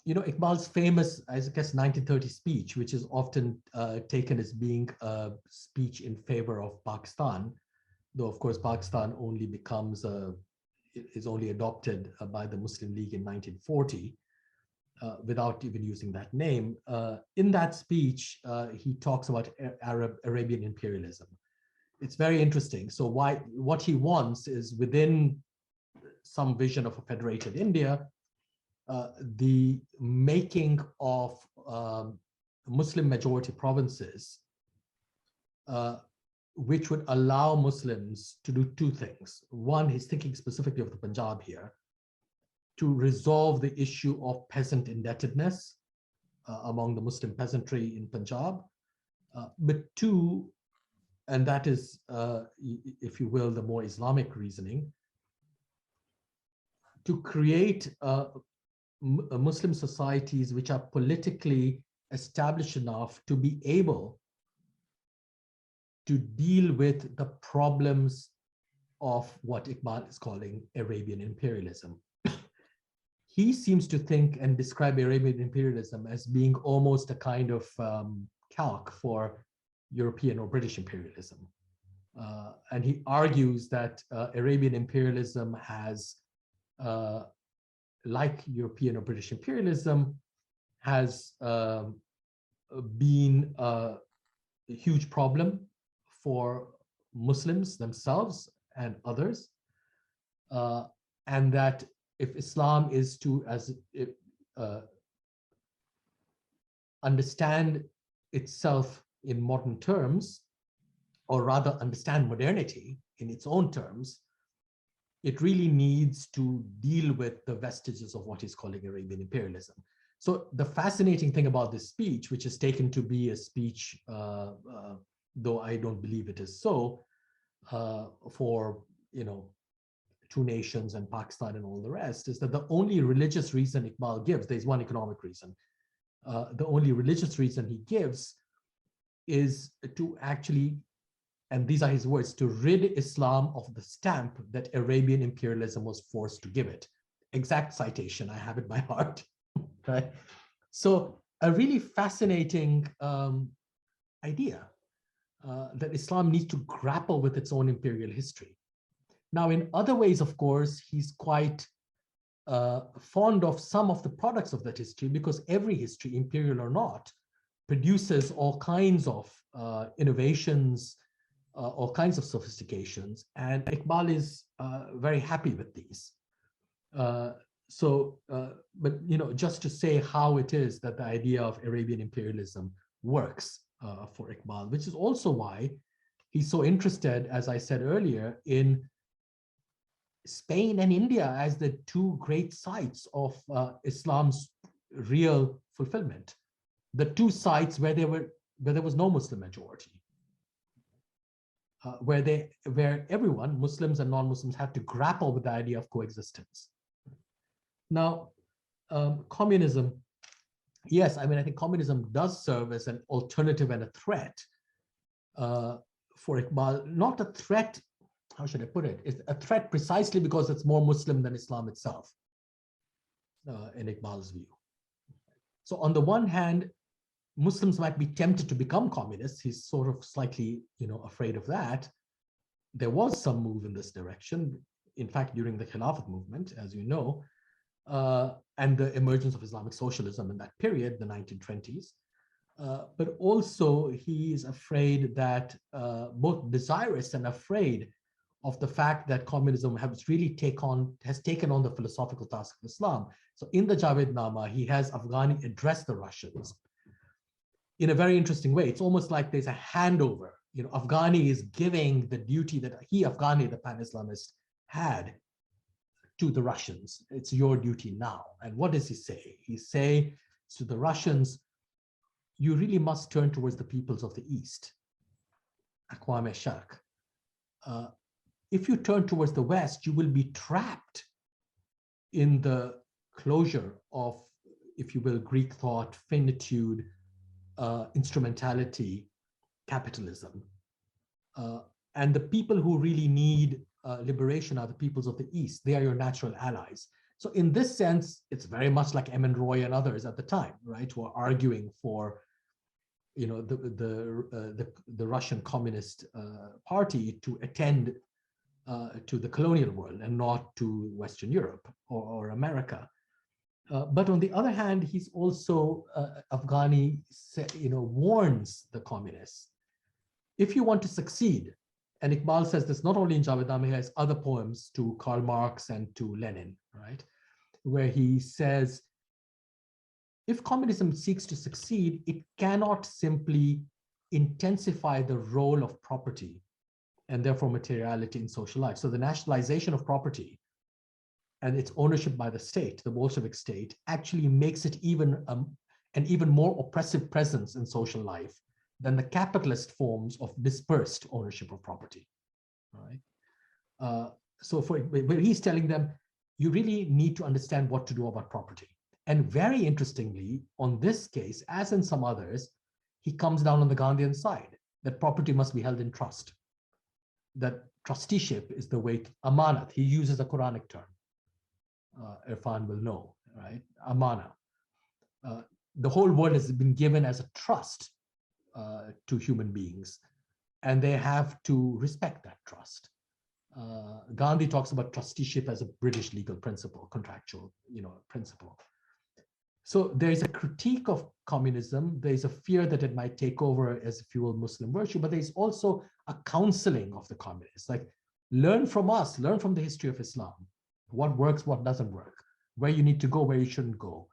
you know, Iqbal's famous, I guess, 1930 speech, which is often taken as being a speech in favor of Pakistan, though of course Pakistan only becomes is only adopted by the Muslim League in 1940. Without even using that name. In that speech, he talks about Arabian imperialism. It's very interesting. So what he wants is, within some vision of a federated India, the making of Muslim majority provinces, which would allow Muslims to do two things. One, he's thinking specifically of the Punjab here, to resolve the issue of peasant indebtedness among the Muslim peasantry in Punjab. But two, and that is, if you will, the more Islamic reasoning, to create Muslim societies which are politically established enough to be able to deal with the problems of what Iqbal is calling Arabian imperialism. He seems to think and describe Arabian imperialism as being almost a kind of calque for European or British imperialism. And he argues that Arabian imperialism has, like European or British imperialism, has been a huge problem for Muslims themselves and others, and that if Islam is to understand itself in modern terms, or rather understand modernity in its own terms, it really needs to deal with the vestiges of what he's calling Arabian imperialism. So the fascinating thing about this speech, which is taken to be a speech, though I don't believe it is so, for, you know, two nations and Pakistan and all the rest, is that the only religious reason Iqbal gives, there's one economic reason, the only religious reason he gives is to actually, and these are his words, to rid Islam of the stamp that Arabian imperialism was forced to give it. Exact citation, I have it by heart, right? So a really fascinating idea that Islam needs to grapple with its own imperial history. Now, in other ways, of course, he's quite fond of some of the products of that history, because every history, imperial or not, produces all kinds of innovations, all kinds of sophistications, and Iqbal is very happy with these. But you know, just to say how it is that the idea of Arabian imperialism works for Iqbal, which is also why he's so interested, as I said earlier, in Spain and India as the two great sites of Islam's real fulfillment, the two sites where there was no Muslim majority, where everyone, Muslims and non-Muslims, had to grapple with the idea of coexistence. Now, communism yes, I mean, I think communism does serve as an alternative and a threat for Iqbal. Not a threat, how should I put it? It's a threat precisely because it's more Muslim than Islam itself, in Iqbal's view. So on the one hand, Muslims might be tempted to become communists. He's sort of slightly, afraid of that. There was some move in this direction, in fact, during the Khilafat movement, as you know, and the emergence of Islamic socialism in that period, the 1920s. But also he is afraid that, both desirous and afraid of the fact that communism has really taken on the philosophical task of Islam. So in the Javednama, he has Afghani address the Russians in a very interesting way. It's almost like there's a handover. Afghani is giving the duty that Afghani, the pan-Islamist, had to the Russians. It's your duty now. And what does he say? He says to the Russians, you really must turn towards the peoples of the East, Aqwam Sharq. If you turn towards the West, you will be trapped in the closure of, if you will, Greek thought, finitude, instrumentality, capitalism. And the people who really need liberation are the peoples of the East. They are your natural allies. So in this sense, it's very much like M. N. Roy and others at the time, right, who are arguing for, the Russian Communist Party to attend to the colonial world and not to Western Europe or America. But on the other hand, he's also, Afghani, warns the communists, if you want to succeed, and Iqbal says this not only in Javednama, he has other poems to Karl Marx and to Lenin, right, where he says, if communism seeks to succeed, it cannot simply intensify the role of property and therefore materiality in social life. So the nationalization of property and its ownership by the state, the Bolshevik state, actually makes it an even more oppressive presence in social life than the capitalist forms of dispersed ownership of property. Right? So where he's telling them, you really need to understand what to do about property. And very interestingly, on this case, as in some others, he comes down on the Gandhian side, that property must be held in trust, that trusteeship is the way to amanat. He uses a Quranic term. Irfan will know, right? Amana. The whole world has been given as a trust to human beings, and they have to respect that trust. Gandhi talks about trusteeship as a British legal principle, contractual, principle. So there is a critique of communism. There is a fear that it might take over as, if you will, Muslim virtue, but there is also a counseling of the communists. Like, learn from us, learn from the history of Islam. What works, what doesn't work, where you need to go, where you shouldn't go.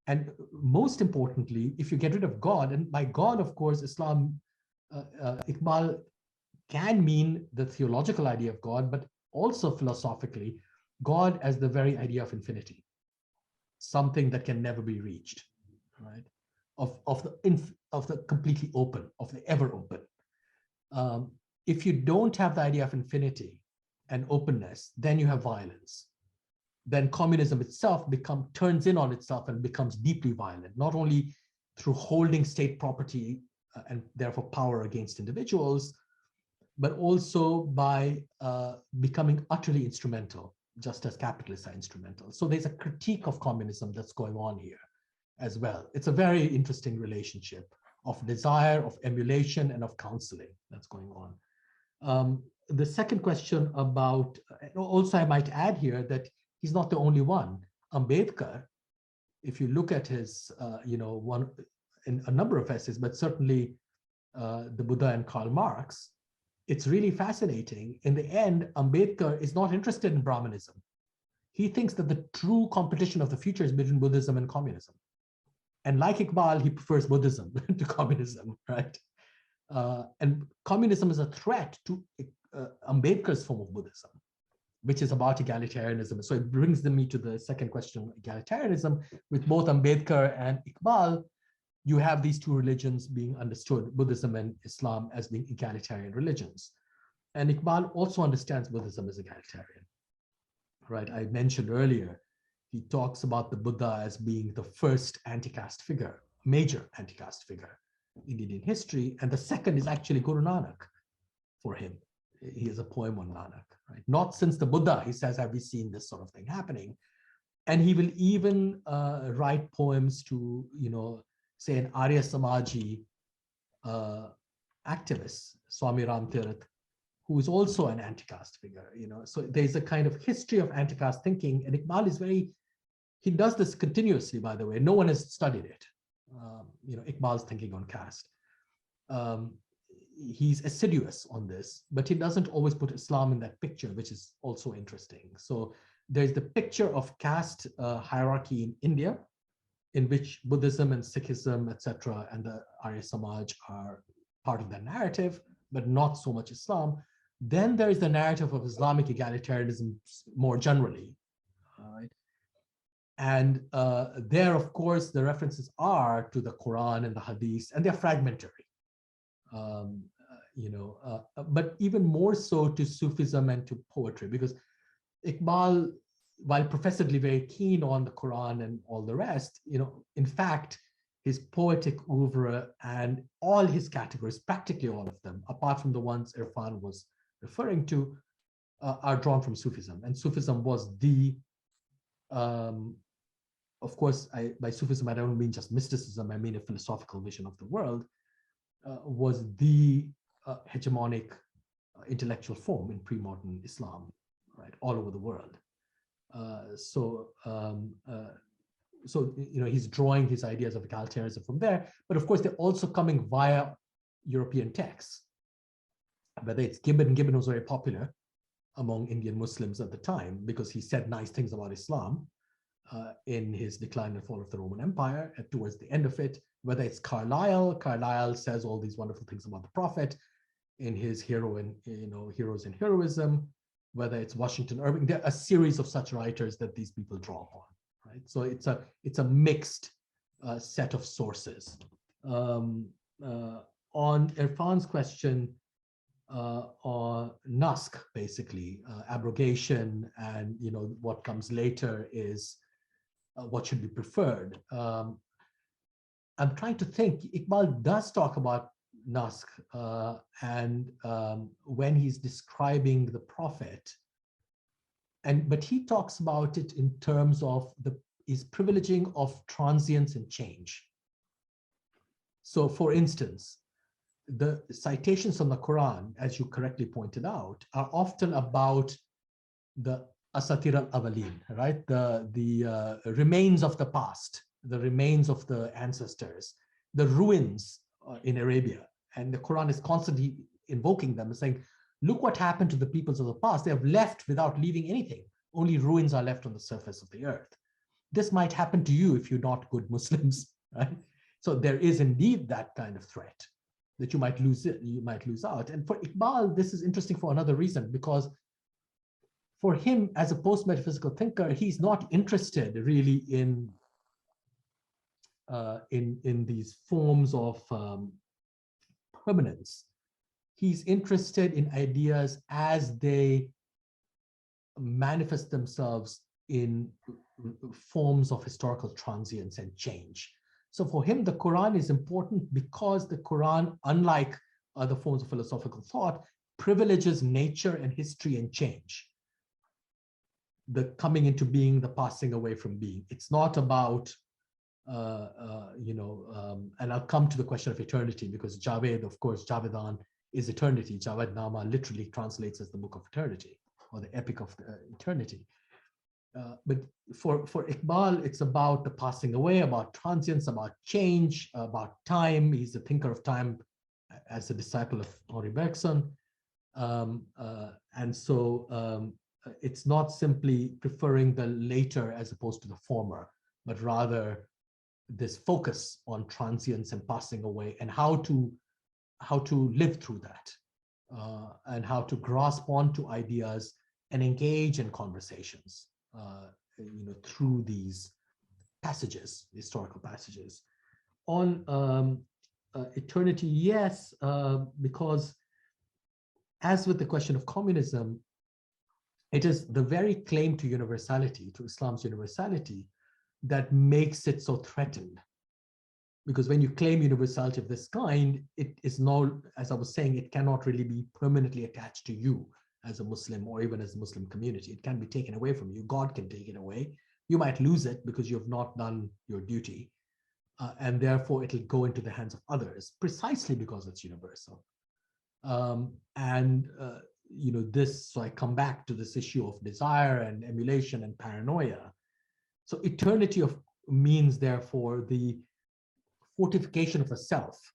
And most importantly, if you get rid of God, and by God, of course, Islam, Iqbal can mean the theological idea of God, but also philosophically, God as the very idea of infinity, something that can never be reached, right? Of the completely open, of the ever open. If you don't have the idea of infinity and openness, then you have violence. Then communism itself turns in on itself and becomes deeply violent, not only through holding state property and therefore power against individuals, but also by becoming utterly instrumental, just as capitalists are instrumental. So there's a critique of communism that's going on here as well. It's a very interesting relationship of desire, of emulation, and of counseling that's going on. The second question about, also I might add here that he's not the only one. Ambedkar, if you look at his, one in a number of essays, but certainly the Buddha and Karl Marx, it's really fascinating. In the end, Ambedkar is not interested in Brahmanism. He thinks that the true competition of the future is between Buddhism and communism. And like Iqbal, he prefers Buddhism to communism, right? And communism is a threat to Ambedkar's form of Buddhism, which is about egalitarianism. So it brings me to the second question, egalitarianism. With both Ambedkar and Iqbal, you have these two religions being understood, Buddhism and Islam, as being egalitarian religions. And Iqbal also understands Buddhism as egalitarian, right? I mentioned earlier, He talks about the Buddha as being the first anti-caste figure, major anti-caste figure in Indian history. And the second is actually Guru Nanak for him. He has a poem on Nanak, right? Not since the Buddha, he says, have we seen this sort of thing happening. And he will even write poems to, say an Arya Samaji activist, Swami Ram Tirath, who is also an anti-caste figure, So there's a kind of history of anti-caste thinking, and Iqbal is he does this continuously, by the way. No one has studied it. Iqbal's thinking on caste. He's assiduous on this, but he doesn't always put Islam in that picture, which is also interesting. So there's the picture of caste hierarchy in India, in which Buddhism and Sikhism, etc., and the Arya Samaj are part of that narrative, but not so much Islam. Then there is the narrative of Islamic egalitarianism more generally. Right? And there, of course, the references are to the Quran and the Hadith, and they're fragmentary. But even more so to Sufism and to poetry, because Iqbal, while professedly very keen on the Quran and all the rest, in fact, his poetic oeuvre and all his categories, practically all of them, apart from the ones Irfan was referring to, are drawn from Sufism. And Sufism was of course, by Sufism, I don't mean just mysticism, I mean a philosophical vision of the world, was the hegemonic intellectual form in pre-modern Islam, right, all over the world. So he's drawing his ideas of egalitarianism from there, but of course they're also coming via European texts. Whether it's Gibbon was very popular among Indian Muslims at the time because he said nice things about Islam in his Decline and Fall of the Roman Empire, and towards the end of it. Whether it's Carlyle says all these wonderful things about the Prophet in his Heroes in Heroism. Whether it's Washington Irving, there are a series of such writers that these people draw upon, right? So it's a mixed set of sources. On Irfan's question on Nask, basically abrogation, and what comes later is what should be preferred. I'm trying to think. Iqbal does talk about Nask, and when he's describing the Prophet, but he talks about it in terms of his privileging of transience and change. So, for instance, the citations from the Quran, as you correctly pointed out, are often about the Asatir al-Awwalin, right? The remains of the past, the remains of the ancestors, the ruins in Arabia. And the Quran is constantly invoking them and saying, look what happened to the peoples of the past. They have left without leaving anything. Only ruins are left on the surface of the earth. This might happen to you if you're not good Muslims, right? So there is indeed that kind of threat that you might lose out. And for Iqbal, this is interesting for another reason, because for him, as a post-metaphysical thinker, he's not interested really in these forms of permanence. He's interested in ideas as they manifest themselves in forms of historical transience and change. So for him, the Quran is important because the Quran, unlike other forms of philosophical thought, privileges nature and history and change. The coming into being, the passing away from being. It's not about, and I'll come to the question of eternity, because Javed, of course, Javedan is eternity. Javed Nama literally translates as the book of eternity, or the epic of eternity. But for Iqbal, it's about the passing away, about transience, about change, about time. He's a thinker of time as a disciple of Henri Bergson. And so it's not simply preferring the later as opposed to the former, but rather this focus on transience and passing away, and how to live through that, and how to grasp onto ideas and engage in conversations, through these passages, historical passages. On eternity, yes, because as with the question of communism, it is the very claim to universality, to Islam's universality, that makes it so threatened. Because when you claim universality of this kind, it is now, as I was saying, it cannot really be permanently attached to you as a Muslim or even as a Muslim community. It can be taken away from you. God can take it away. You might lose it because you have not done your duty. And therefore, it'll go into the hands of others, precisely because it's universal. So I come back to this issue of desire and emulation and paranoia. So eternity of means, therefore, the fortification of a self,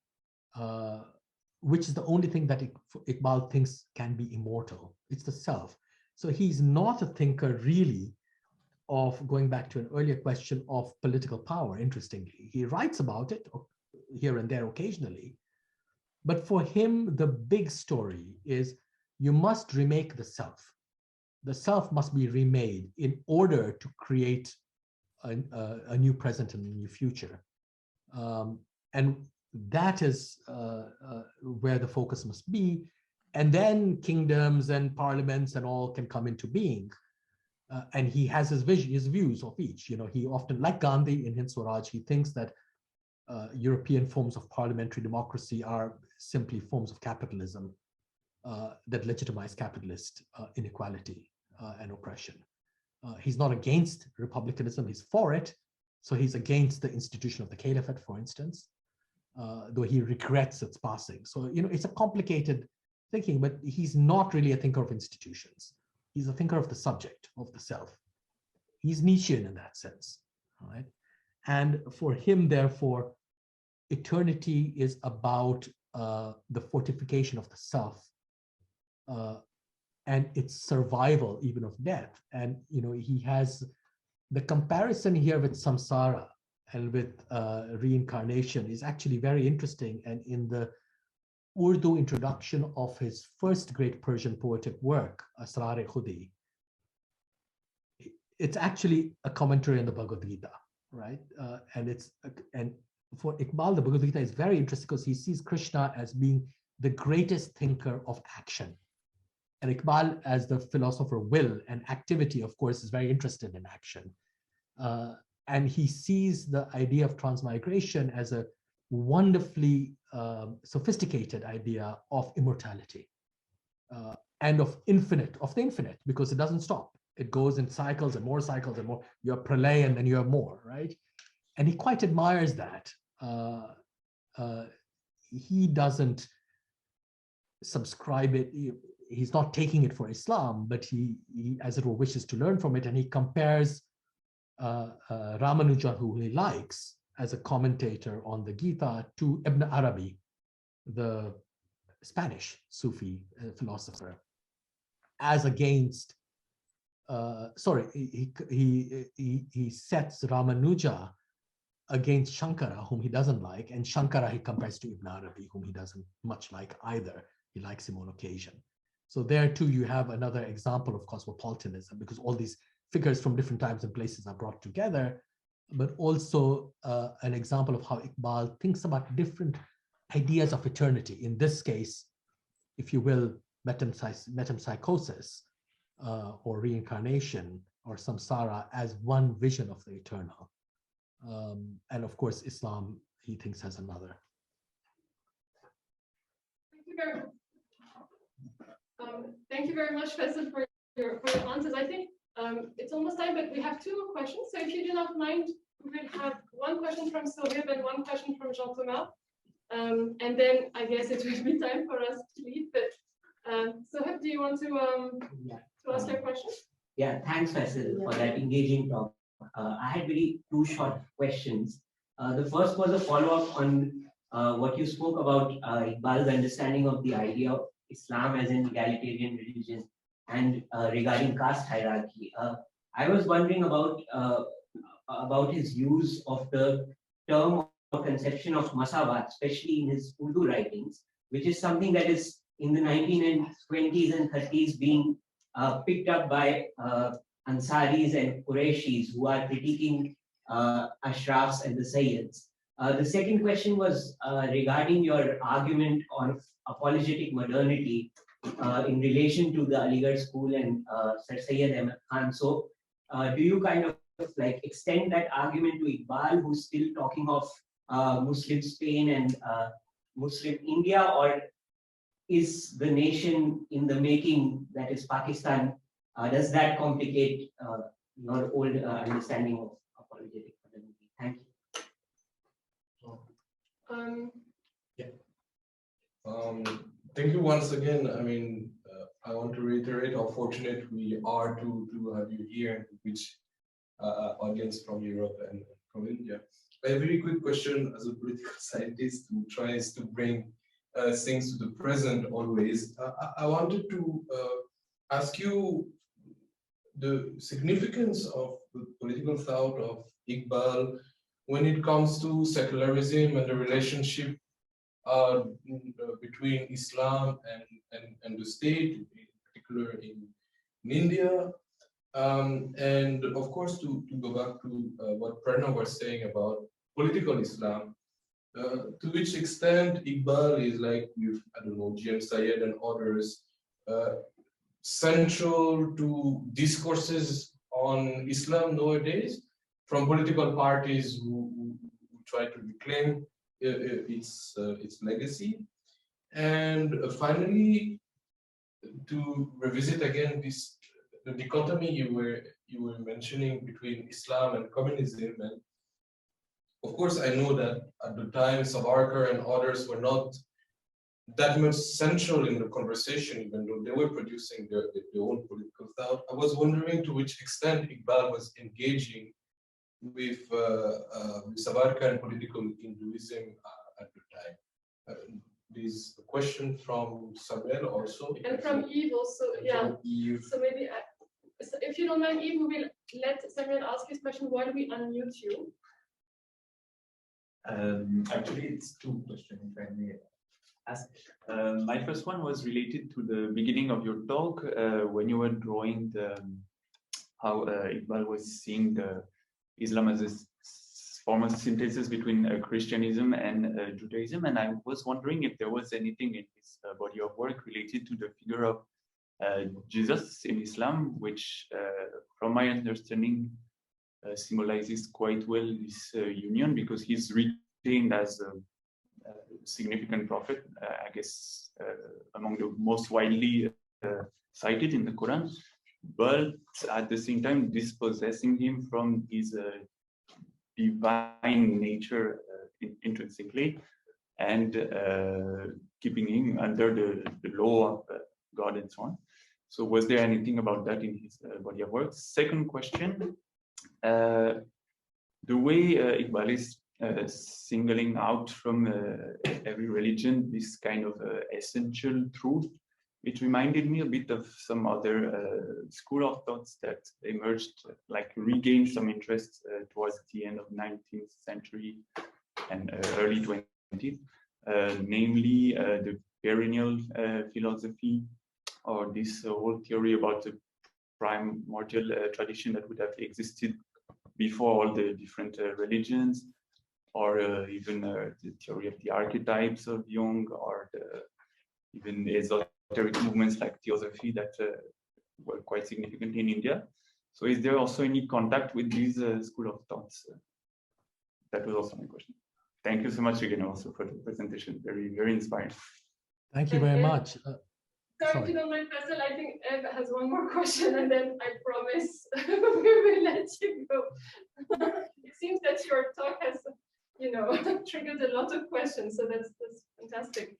which is the only thing that Iqbal thinks can be immortal. It's the self. So he's not a thinker really of, going back to an earlier question, of political power, interestingly. He writes about it here and there occasionally. But for him, the big story is you must remake the self. The self must be remade in order to create a new present and a new future. And that is where the focus must be. And then kingdoms and parliaments and all can come into being. And he has his vision, his views of each. He often, like Gandhi in Hind Swaraj, he thinks that European forms of parliamentary democracy are simply forms of capitalism that legitimize capitalist inequality and oppression. He's not against republicanism, he's for it. So he's against the institution of the caliphate, for instance, though he regrets its passing. So, it's a complicated thinking, but he's not really a thinker of institutions. He's a thinker of the subject, of the self. He's Nietzschean in that sense, right? And for him, therefore, eternity is about the fortification of the self and its survival even of death. And he has the comparison here with samsara and with reincarnation is actually very interesting. And in the Urdu introduction of his first great Persian poetic work, Asrar-e-Khudi, it's actually a commentary on the Bhagavad Gita, right? And for Iqbal, the Bhagavad Gita is very interesting because he sees Krishna as being the greatest thinker of action. And Iqbal, as the philosopher will and activity, of course, is very interested in action. And he sees the idea of transmigration as a wonderfully sophisticated idea of immortality and of the infinite, because it doesn't stop. It goes in cycles and more. You have pralay and then you have more, right? And he quite admires that. He doesn't subscribe it. He's not taking it for Islam, but he, as it were, wishes to learn from it. And he compares Ramanuja, who he likes as a commentator on the Gita, to Ibn Arabi, the Spanish Sufi philosopher, as against. He sets Ramanuja against Shankara, whom he doesn't like, and Shankara he compares to Ibn Arabi, whom he doesn't much like either. He likes him on occasion. So there too you have another example of cosmopolitanism, because all these figures from different times and places are brought together, but also an example of how Iqbal thinks about different ideas of eternity. In this case, if you will, metempsychosis or reincarnation or samsara as one vision of the eternal. And of course, Islam, he thinks, has another. Thank you very much, Faisal, for your answers. I think it's almost time, but we have two more questions. So if you do not mind, we will have one question from Sohib and one question from Jean-Thomas. And then I guess it will be time for us to leave. But Sohib, do you want to ask your question? Yeah, thanks, Faisal, for that engaging talk. I had really two short questions. The first was a follow-up on what you spoke about Iqbal's understanding of the idea of Islam as an egalitarian religion and regarding caste hierarchy. I was wondering about his use of the term or conception of masawat, especially in his Urdu writings, which is something that is in the 1920s and 30s being picked up by Ansaris and Qurayshis who are critiquing Ashrafs and the Sayyids. The second question was regarding your argument on apologetic modernity in relation to the Aligarh school and Sir Syed Ahmad Khan. So do you kind of like extend that argument to Iqbal, who's still talking of Muslim Spain and Muslim India, or is the nation in the making, that is Pakistan, does that complicate your old understanding of apologetic modernity? Thank you. Thank you once again. I mean, I want to reiterate how fortunate we are to have you here and to reach audience from Europe and from India. A very quick question as a political scientist who tries to bring things to the present always. I wanted to ask you the significance of the political thought of Iqbal when it comes to secularism and the relationship between Islam and the state, in particular in India. And of course, to go back to what Prerna was saying about political Islam, to which extent Iqbal is like with, I don't know, GM Syed and others, central to discourses on Islam nowadays from political parties who try to reclaim its legacy. And finally, to revisit again the dichotomy you were mentioning between Islam and communism. And of course, I know that at the time Savarkar and others were not that much central in the conversation, even though they were producing their own political thought. I was wondering to which extent Iqbal was engaging with Savarkar and political Hinduism at the time. There's a question from Samuel also. And from Eve also, yeah. Eve. So maybe, if you don't mind, Eve, we will let Samuel ask his question while we unmute you. Actually, it's two questions, if I may ask. My first one was related to the beginning of your talk, when you were drawing how Iqbal was seeing Islam as a form of synthesis between Christianism and Judaism. And I was wondering if there was anything in his body of work related to the figure of Jesus in Islam, which, from my understanding, symbolizes quite well this union, because he's retained as a significant prophet, I guess, among the most widely cited in the Quran, but at the same time dispossessing him from his divine nature intrinsically, and keeping him under the law of God and so on. So was there anything about that in his body of work? Second question, the way Iqbal is singling out from every religion this kind of essential truth, it reminded me a bit of some other school of thoughts that emerged, like regained some interest towards the end of 19th century and early 20th, namely the perennial philosophy, or this whole theory about the primordial tradition that would have existed before all the different religions, or even the theory of the archetypes of Jung, or even esoteric movements like theosophy that were quite significant in India. So is there also any contact with these school of thoughts? That was also my question. Thank you so much again also for the presentation. Very, very inspiring. Thank you very much. Sorry, if you don't mind, Faisal, I think Eve has one more question, and then I promise we will let you go. It seems that your talk has, triggered a lot of questions, so that's fantastic.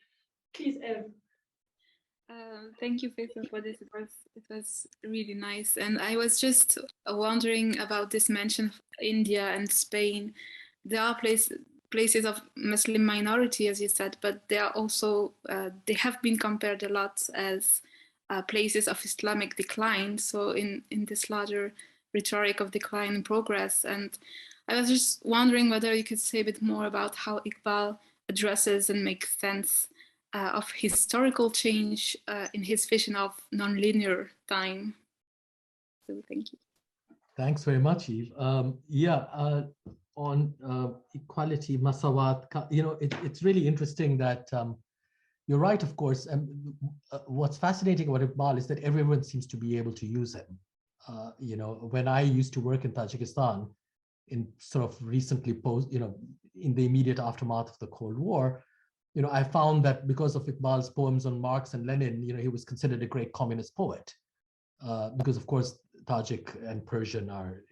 Please, Eve. Thank you, Faisal, for this. It was really nice, and I was just wondering about this mention of India and Spain. There are places of Muslim minority, as you said, but they are also they have been compared a lot as places of Islamic decline. So in this larger rhetoric of decline and progress, and I was just wondering whether you could say a bit more about how Iqbal addresses and makes sense of historical change in his vision of nonlinear time. So thank you. Thanks very much, Eve. On equality, masawat, it's really interesting that you're right, of course. And what's fascinating about Iqbal is that everyone seems to be able to use him. When I used to work in Tajikistan, in sort of recently in the immediate aftermath of the Cold War, I found that because of Iqbal's poems on Marx and Lenin, he was considered a great communist poet, because of course Tajik and Persian are,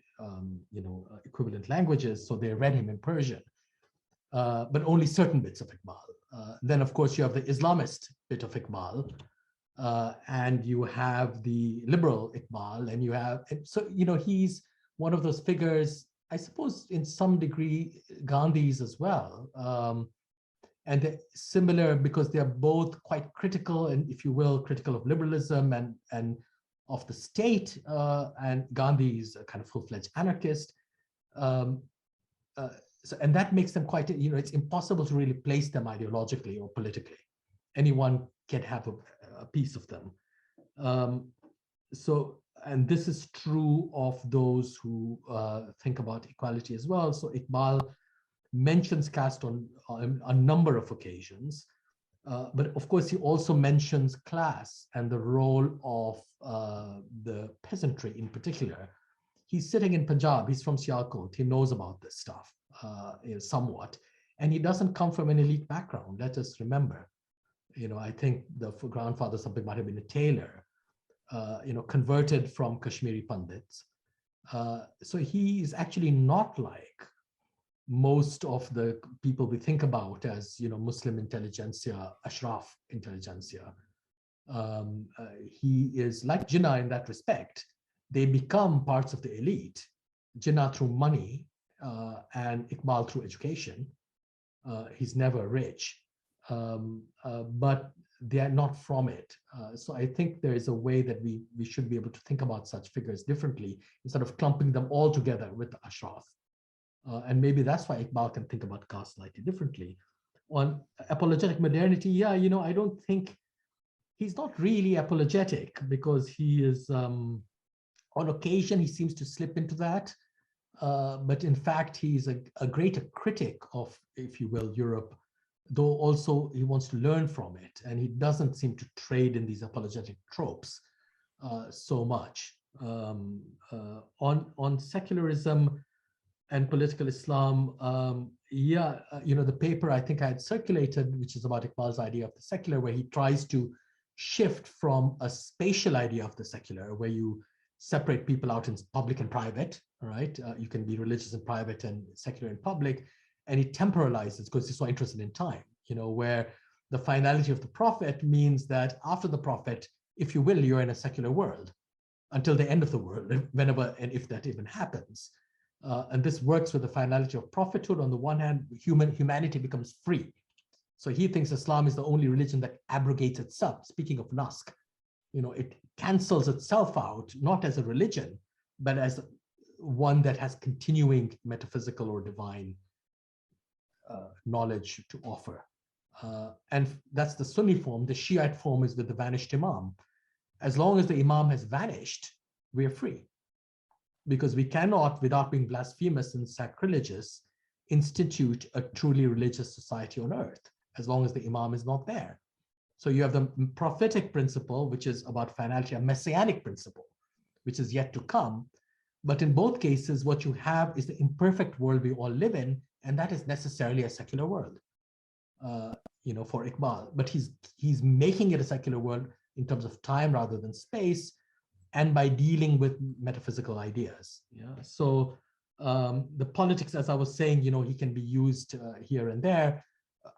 equivalent languages, so they read him in Persian, but only certain bits of Iqbal. Then, of course, you have the Islamist bit of Iqbal, and you have the liberal Iqbal, and he's one of those figures, I suppose, in some degree, Gandhi's as well. And they're similar because they're both quite critical, and if you will, critical of liberalism and of the state. And Gandhi is a kind of full-fledged anarchist. And that makes them quite, it's impossible to really place them ideologically or politically. Anyone can have a piece of them. And this is true of those who think about equality as well. So Iqbal mentions caste on a number of occasions, but of course he also mentions class and the role of the peasantry in particular. He's sitting in Punjab, he's from Sialkot, he knows about this stuff somewhat, and he doesn't come from an elite background, let us remember. I think the grandfather, something might have been a tailor, converted from Kashmiri Pandits. So he is actually not like most of the people we think about as, Muslim intelligentsia, Ashraf intelligentsia. He is like Jinnah in that respect. They become parts of the elite, Jinnah through money, and Iqbal through education. He's never rich, but they are not from it. So I think there is a way that we should be able to think about such figures differently instead of clumping them all together with the Ashraf. And maybe that's why Iqbal can think about caste slightly differently. On apologetic modernity, I don't think he's not really apologetic, because he is, on occasion, he seems to slip into that. But in fact, he's a greater critic of, if you will, Europe, though also he wants to learn from it. And he doesn't seem to trade in these apologetic tropes so much. On secularism and political Islam, the paper I think I had circulated, which is about Iqbal's idea of the secular, where he tries to shift from a spatial idea of the secular, where you separate people out in public and private, right? You can be religious in private and secular in public, and he temporalizes because he's so interested in time, where the finality of the prophet means that after the prophet, if you will, you're in a secular world until the end of the world, whenever and if that even happens. And this works with the finality of prophethood. On the one hand, humanity becomes free. So he thinks Islam is the only religion that abrogates itself. Speaking of Nask, it cancels itself out, not as a religion, but as one that has continuing metaphysical or divine knowledge to offer. And that's the Sunni form. The Shiite form is with the vanished Imam. As long as the Imam has vanished, we are free. Because we cannot, without being blasphemous and sacrilegious, institute a truly religious society on earth, as long as the Imam is not there. So you have the prophetic principle, which is about finality, a messianic principle, which is yet to come. But in both cases, what you have is the imperfect world we all live in, and that is necessarily a secular world, for Iqbal. But he's making it a secular world in terms of time rather than space, and by dealing with metaphysical ideas. So the politics, as I was saying, he can be used here and there.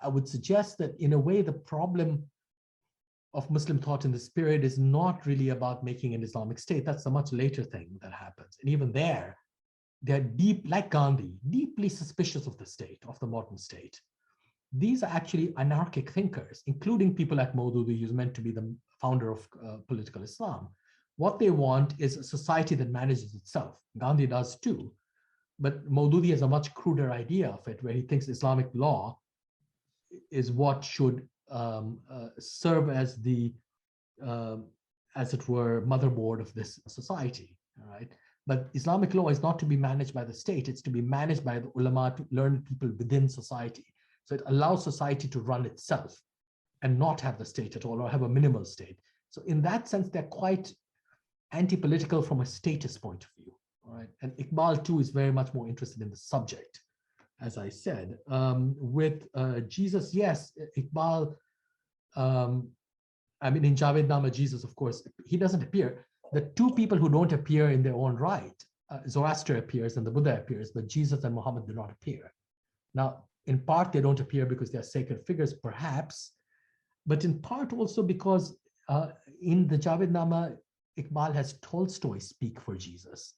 I would suggest that in a way, the problem of Muslim thought in this period is not really about making an Islamic state. That's a much later thing that happens. And even there, they're like Gandhi, deeply suspicious of the state, of the modern state. These are actually anarchic thinkers, including people like Maududi, who's meant to be the founder of political Islam. What they want is a society that manages itself. Gandhi does too. But Maududi has a much cruder idea of it, where he thinks Islamic law is what should serve as the, as it were, motherboard of this society. All right. But Islamic law is not to be managed by the state. It's to be managed by the ulama, to learn people within society. So it allows society to run itself. and not have the state at all, or have a minimal state. So in that sense, they're quite anti-political from a status point of view. All right. And Iqbal too is very much more interested in the subject, as I said. With Jesus, yes, Iqbal, I mean, in Javed-Nama, Jesus, of course, he doesn't appear. The two people who don't appear in their own right, Zoroaster appears and the Buddha appears, but Jesus and Muhammad do not appear. Now, in part, they don't appear because they're sacred figures, perhaps, but in part also because in the Javed-Nama, Iqbal has Tolstoy speak for Jesus.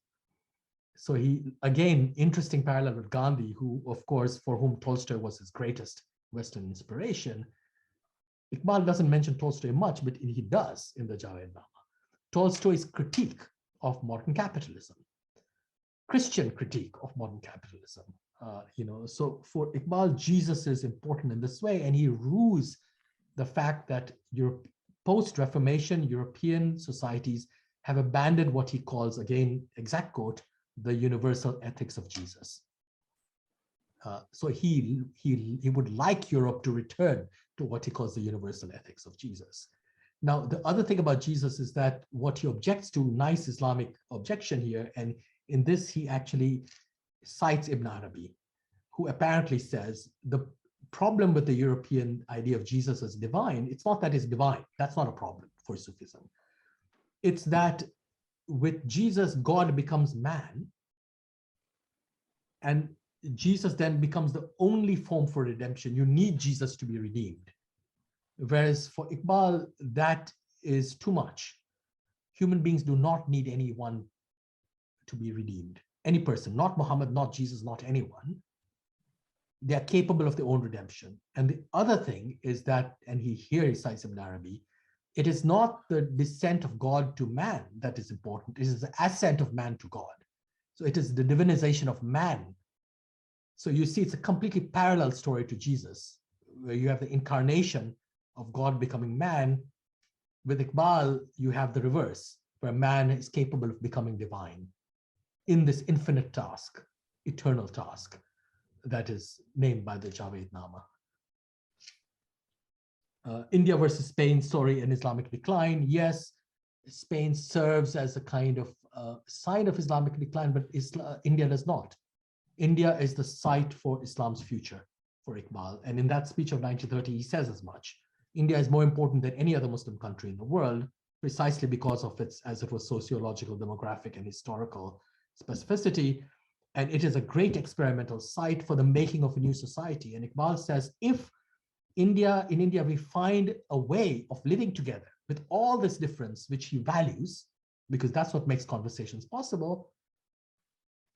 So he, again, interesting parallel with Gandhi, who, of course, for whom Tolstoy was his greatest Western inspiration. Iqbal doesn't mention Tolstoy much, but he does in the Javed-Nama. Tolstoy's critique of modern capitalism, Christian critique of modern capitalism. So for Iqbal, Jesus is important in this way, and he rues the fact that post-Reformation European societies have abandoned what he calls, again, exact quote, the universal ethics of Jesus. So he would like Europe to return to what he calls the universal ethics of Jesus. Now, the other thing about Jesus is that what he objects to, nice Islamic objection here, and in this he actually cites Ibn Arabi, who apparently says the problem with the European idea of Jesus as divine, it's not that it's divine, that's not a problem for Sufism. It's that with Jesus, God becomes man, and Jesus then becomes the only form for redemption. You need Jesus to be redeemed. Whereas for Iqbal, that is too much. Human beings do not need anyone to be redeemed. Any person, not Muhammad, not Jesus, not anyone. They are capable of their own redemption. And the other thing is that, and here he cites Ibn Arabi, it is not the descent of God to man that is important. It is the ascent of man to God. So it is the divinization of man. So you see, it's a completely parallel story to Jesus, where you have the incarnation of God becoming man. With Iqbal, you have the reverse, where man is capable of becoming divine in this infinite task, eternal task that is named by the Javed-Nama. India versus Spain story and Islamic decline. Yes, Spain serves as a kind of sign of Islamic decline, but India does not. India is the site for Islam's future for Iqbal. And in that speech of 1930, he says as much. India is more important than any other Muslim country in the world, precisely because of its, as it was, sociological, demographic, and historical specificity. And it is a great experimental site for the making of a new society. And Iqbal says, if in India, we find a way of living together with all this difference, which he values, because that's what makes conversations possible,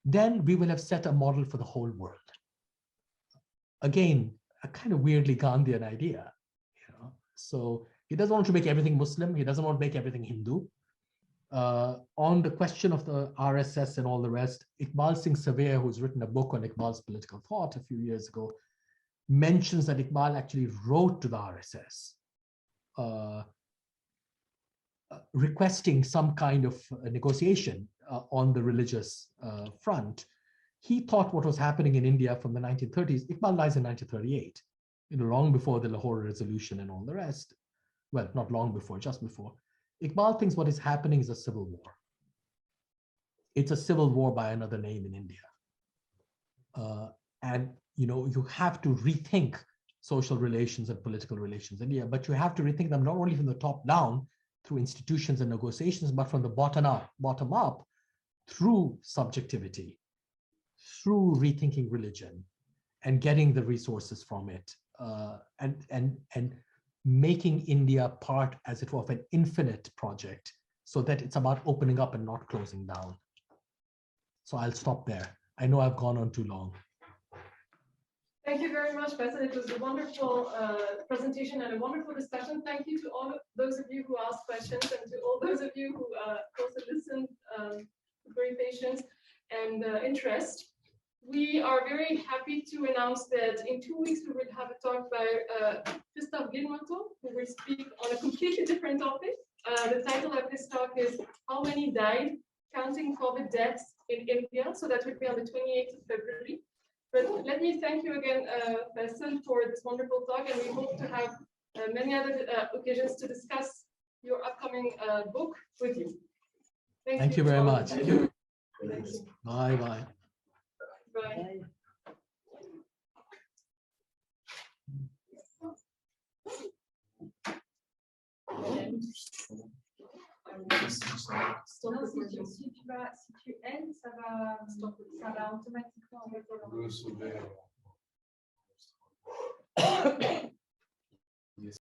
then we will have set a model for the whole world. Again, a kind of weirdly Gandhian idea. So he doesn't want to make everything Muslim. He doesn't want to make everything Hindu. On the question of the RSS and all the rest, Iqbal Singh Savea, who's written a book on Iqbal's political thought a few years ago, mentions that Iqbal actually wrote to the RSS requesting some kind of negotiation on the religious front. He thought what was happening in India from the 1930s, Iqbal dies in 1938, long before the Lahore Resolution and all the rest. Well, not long before, just before. Iqbal thinks what is happening is a civil war. It's a civil war by another name in India. And you have to rethink social relations and political relations in India, but you have to rethink them not only from the top down through institutions and negotiations, but from the bottom up through subjectivity, through rethinking religion and getting the resources from it, and making India part, as it were, of an infinite project, so that it's about opening up and not closing down. So I'll stop there. I know I've gone on too long. Thank you very much, Faisal. It was a wonderful presentation and a wonderful discussion. Thank you to all those of you who asked questions and to all those of you who also listened with very patience and interest. We are very happy to announce that in 2 weeks we will have a talk by Christoph Gilmanto, who will speak on a completely different topic. The title of this talk is How Many Died? Counting COVID Deaths in India. So that will be on the 28th of February. But let me thank you again, Faisal, for this wonderful talk, and we hope to have many other occasions to discuss your upcoming book with you. Thank you very much. Thank you. Bye bye. Bye. Si tu aimes, ça va automatiquement.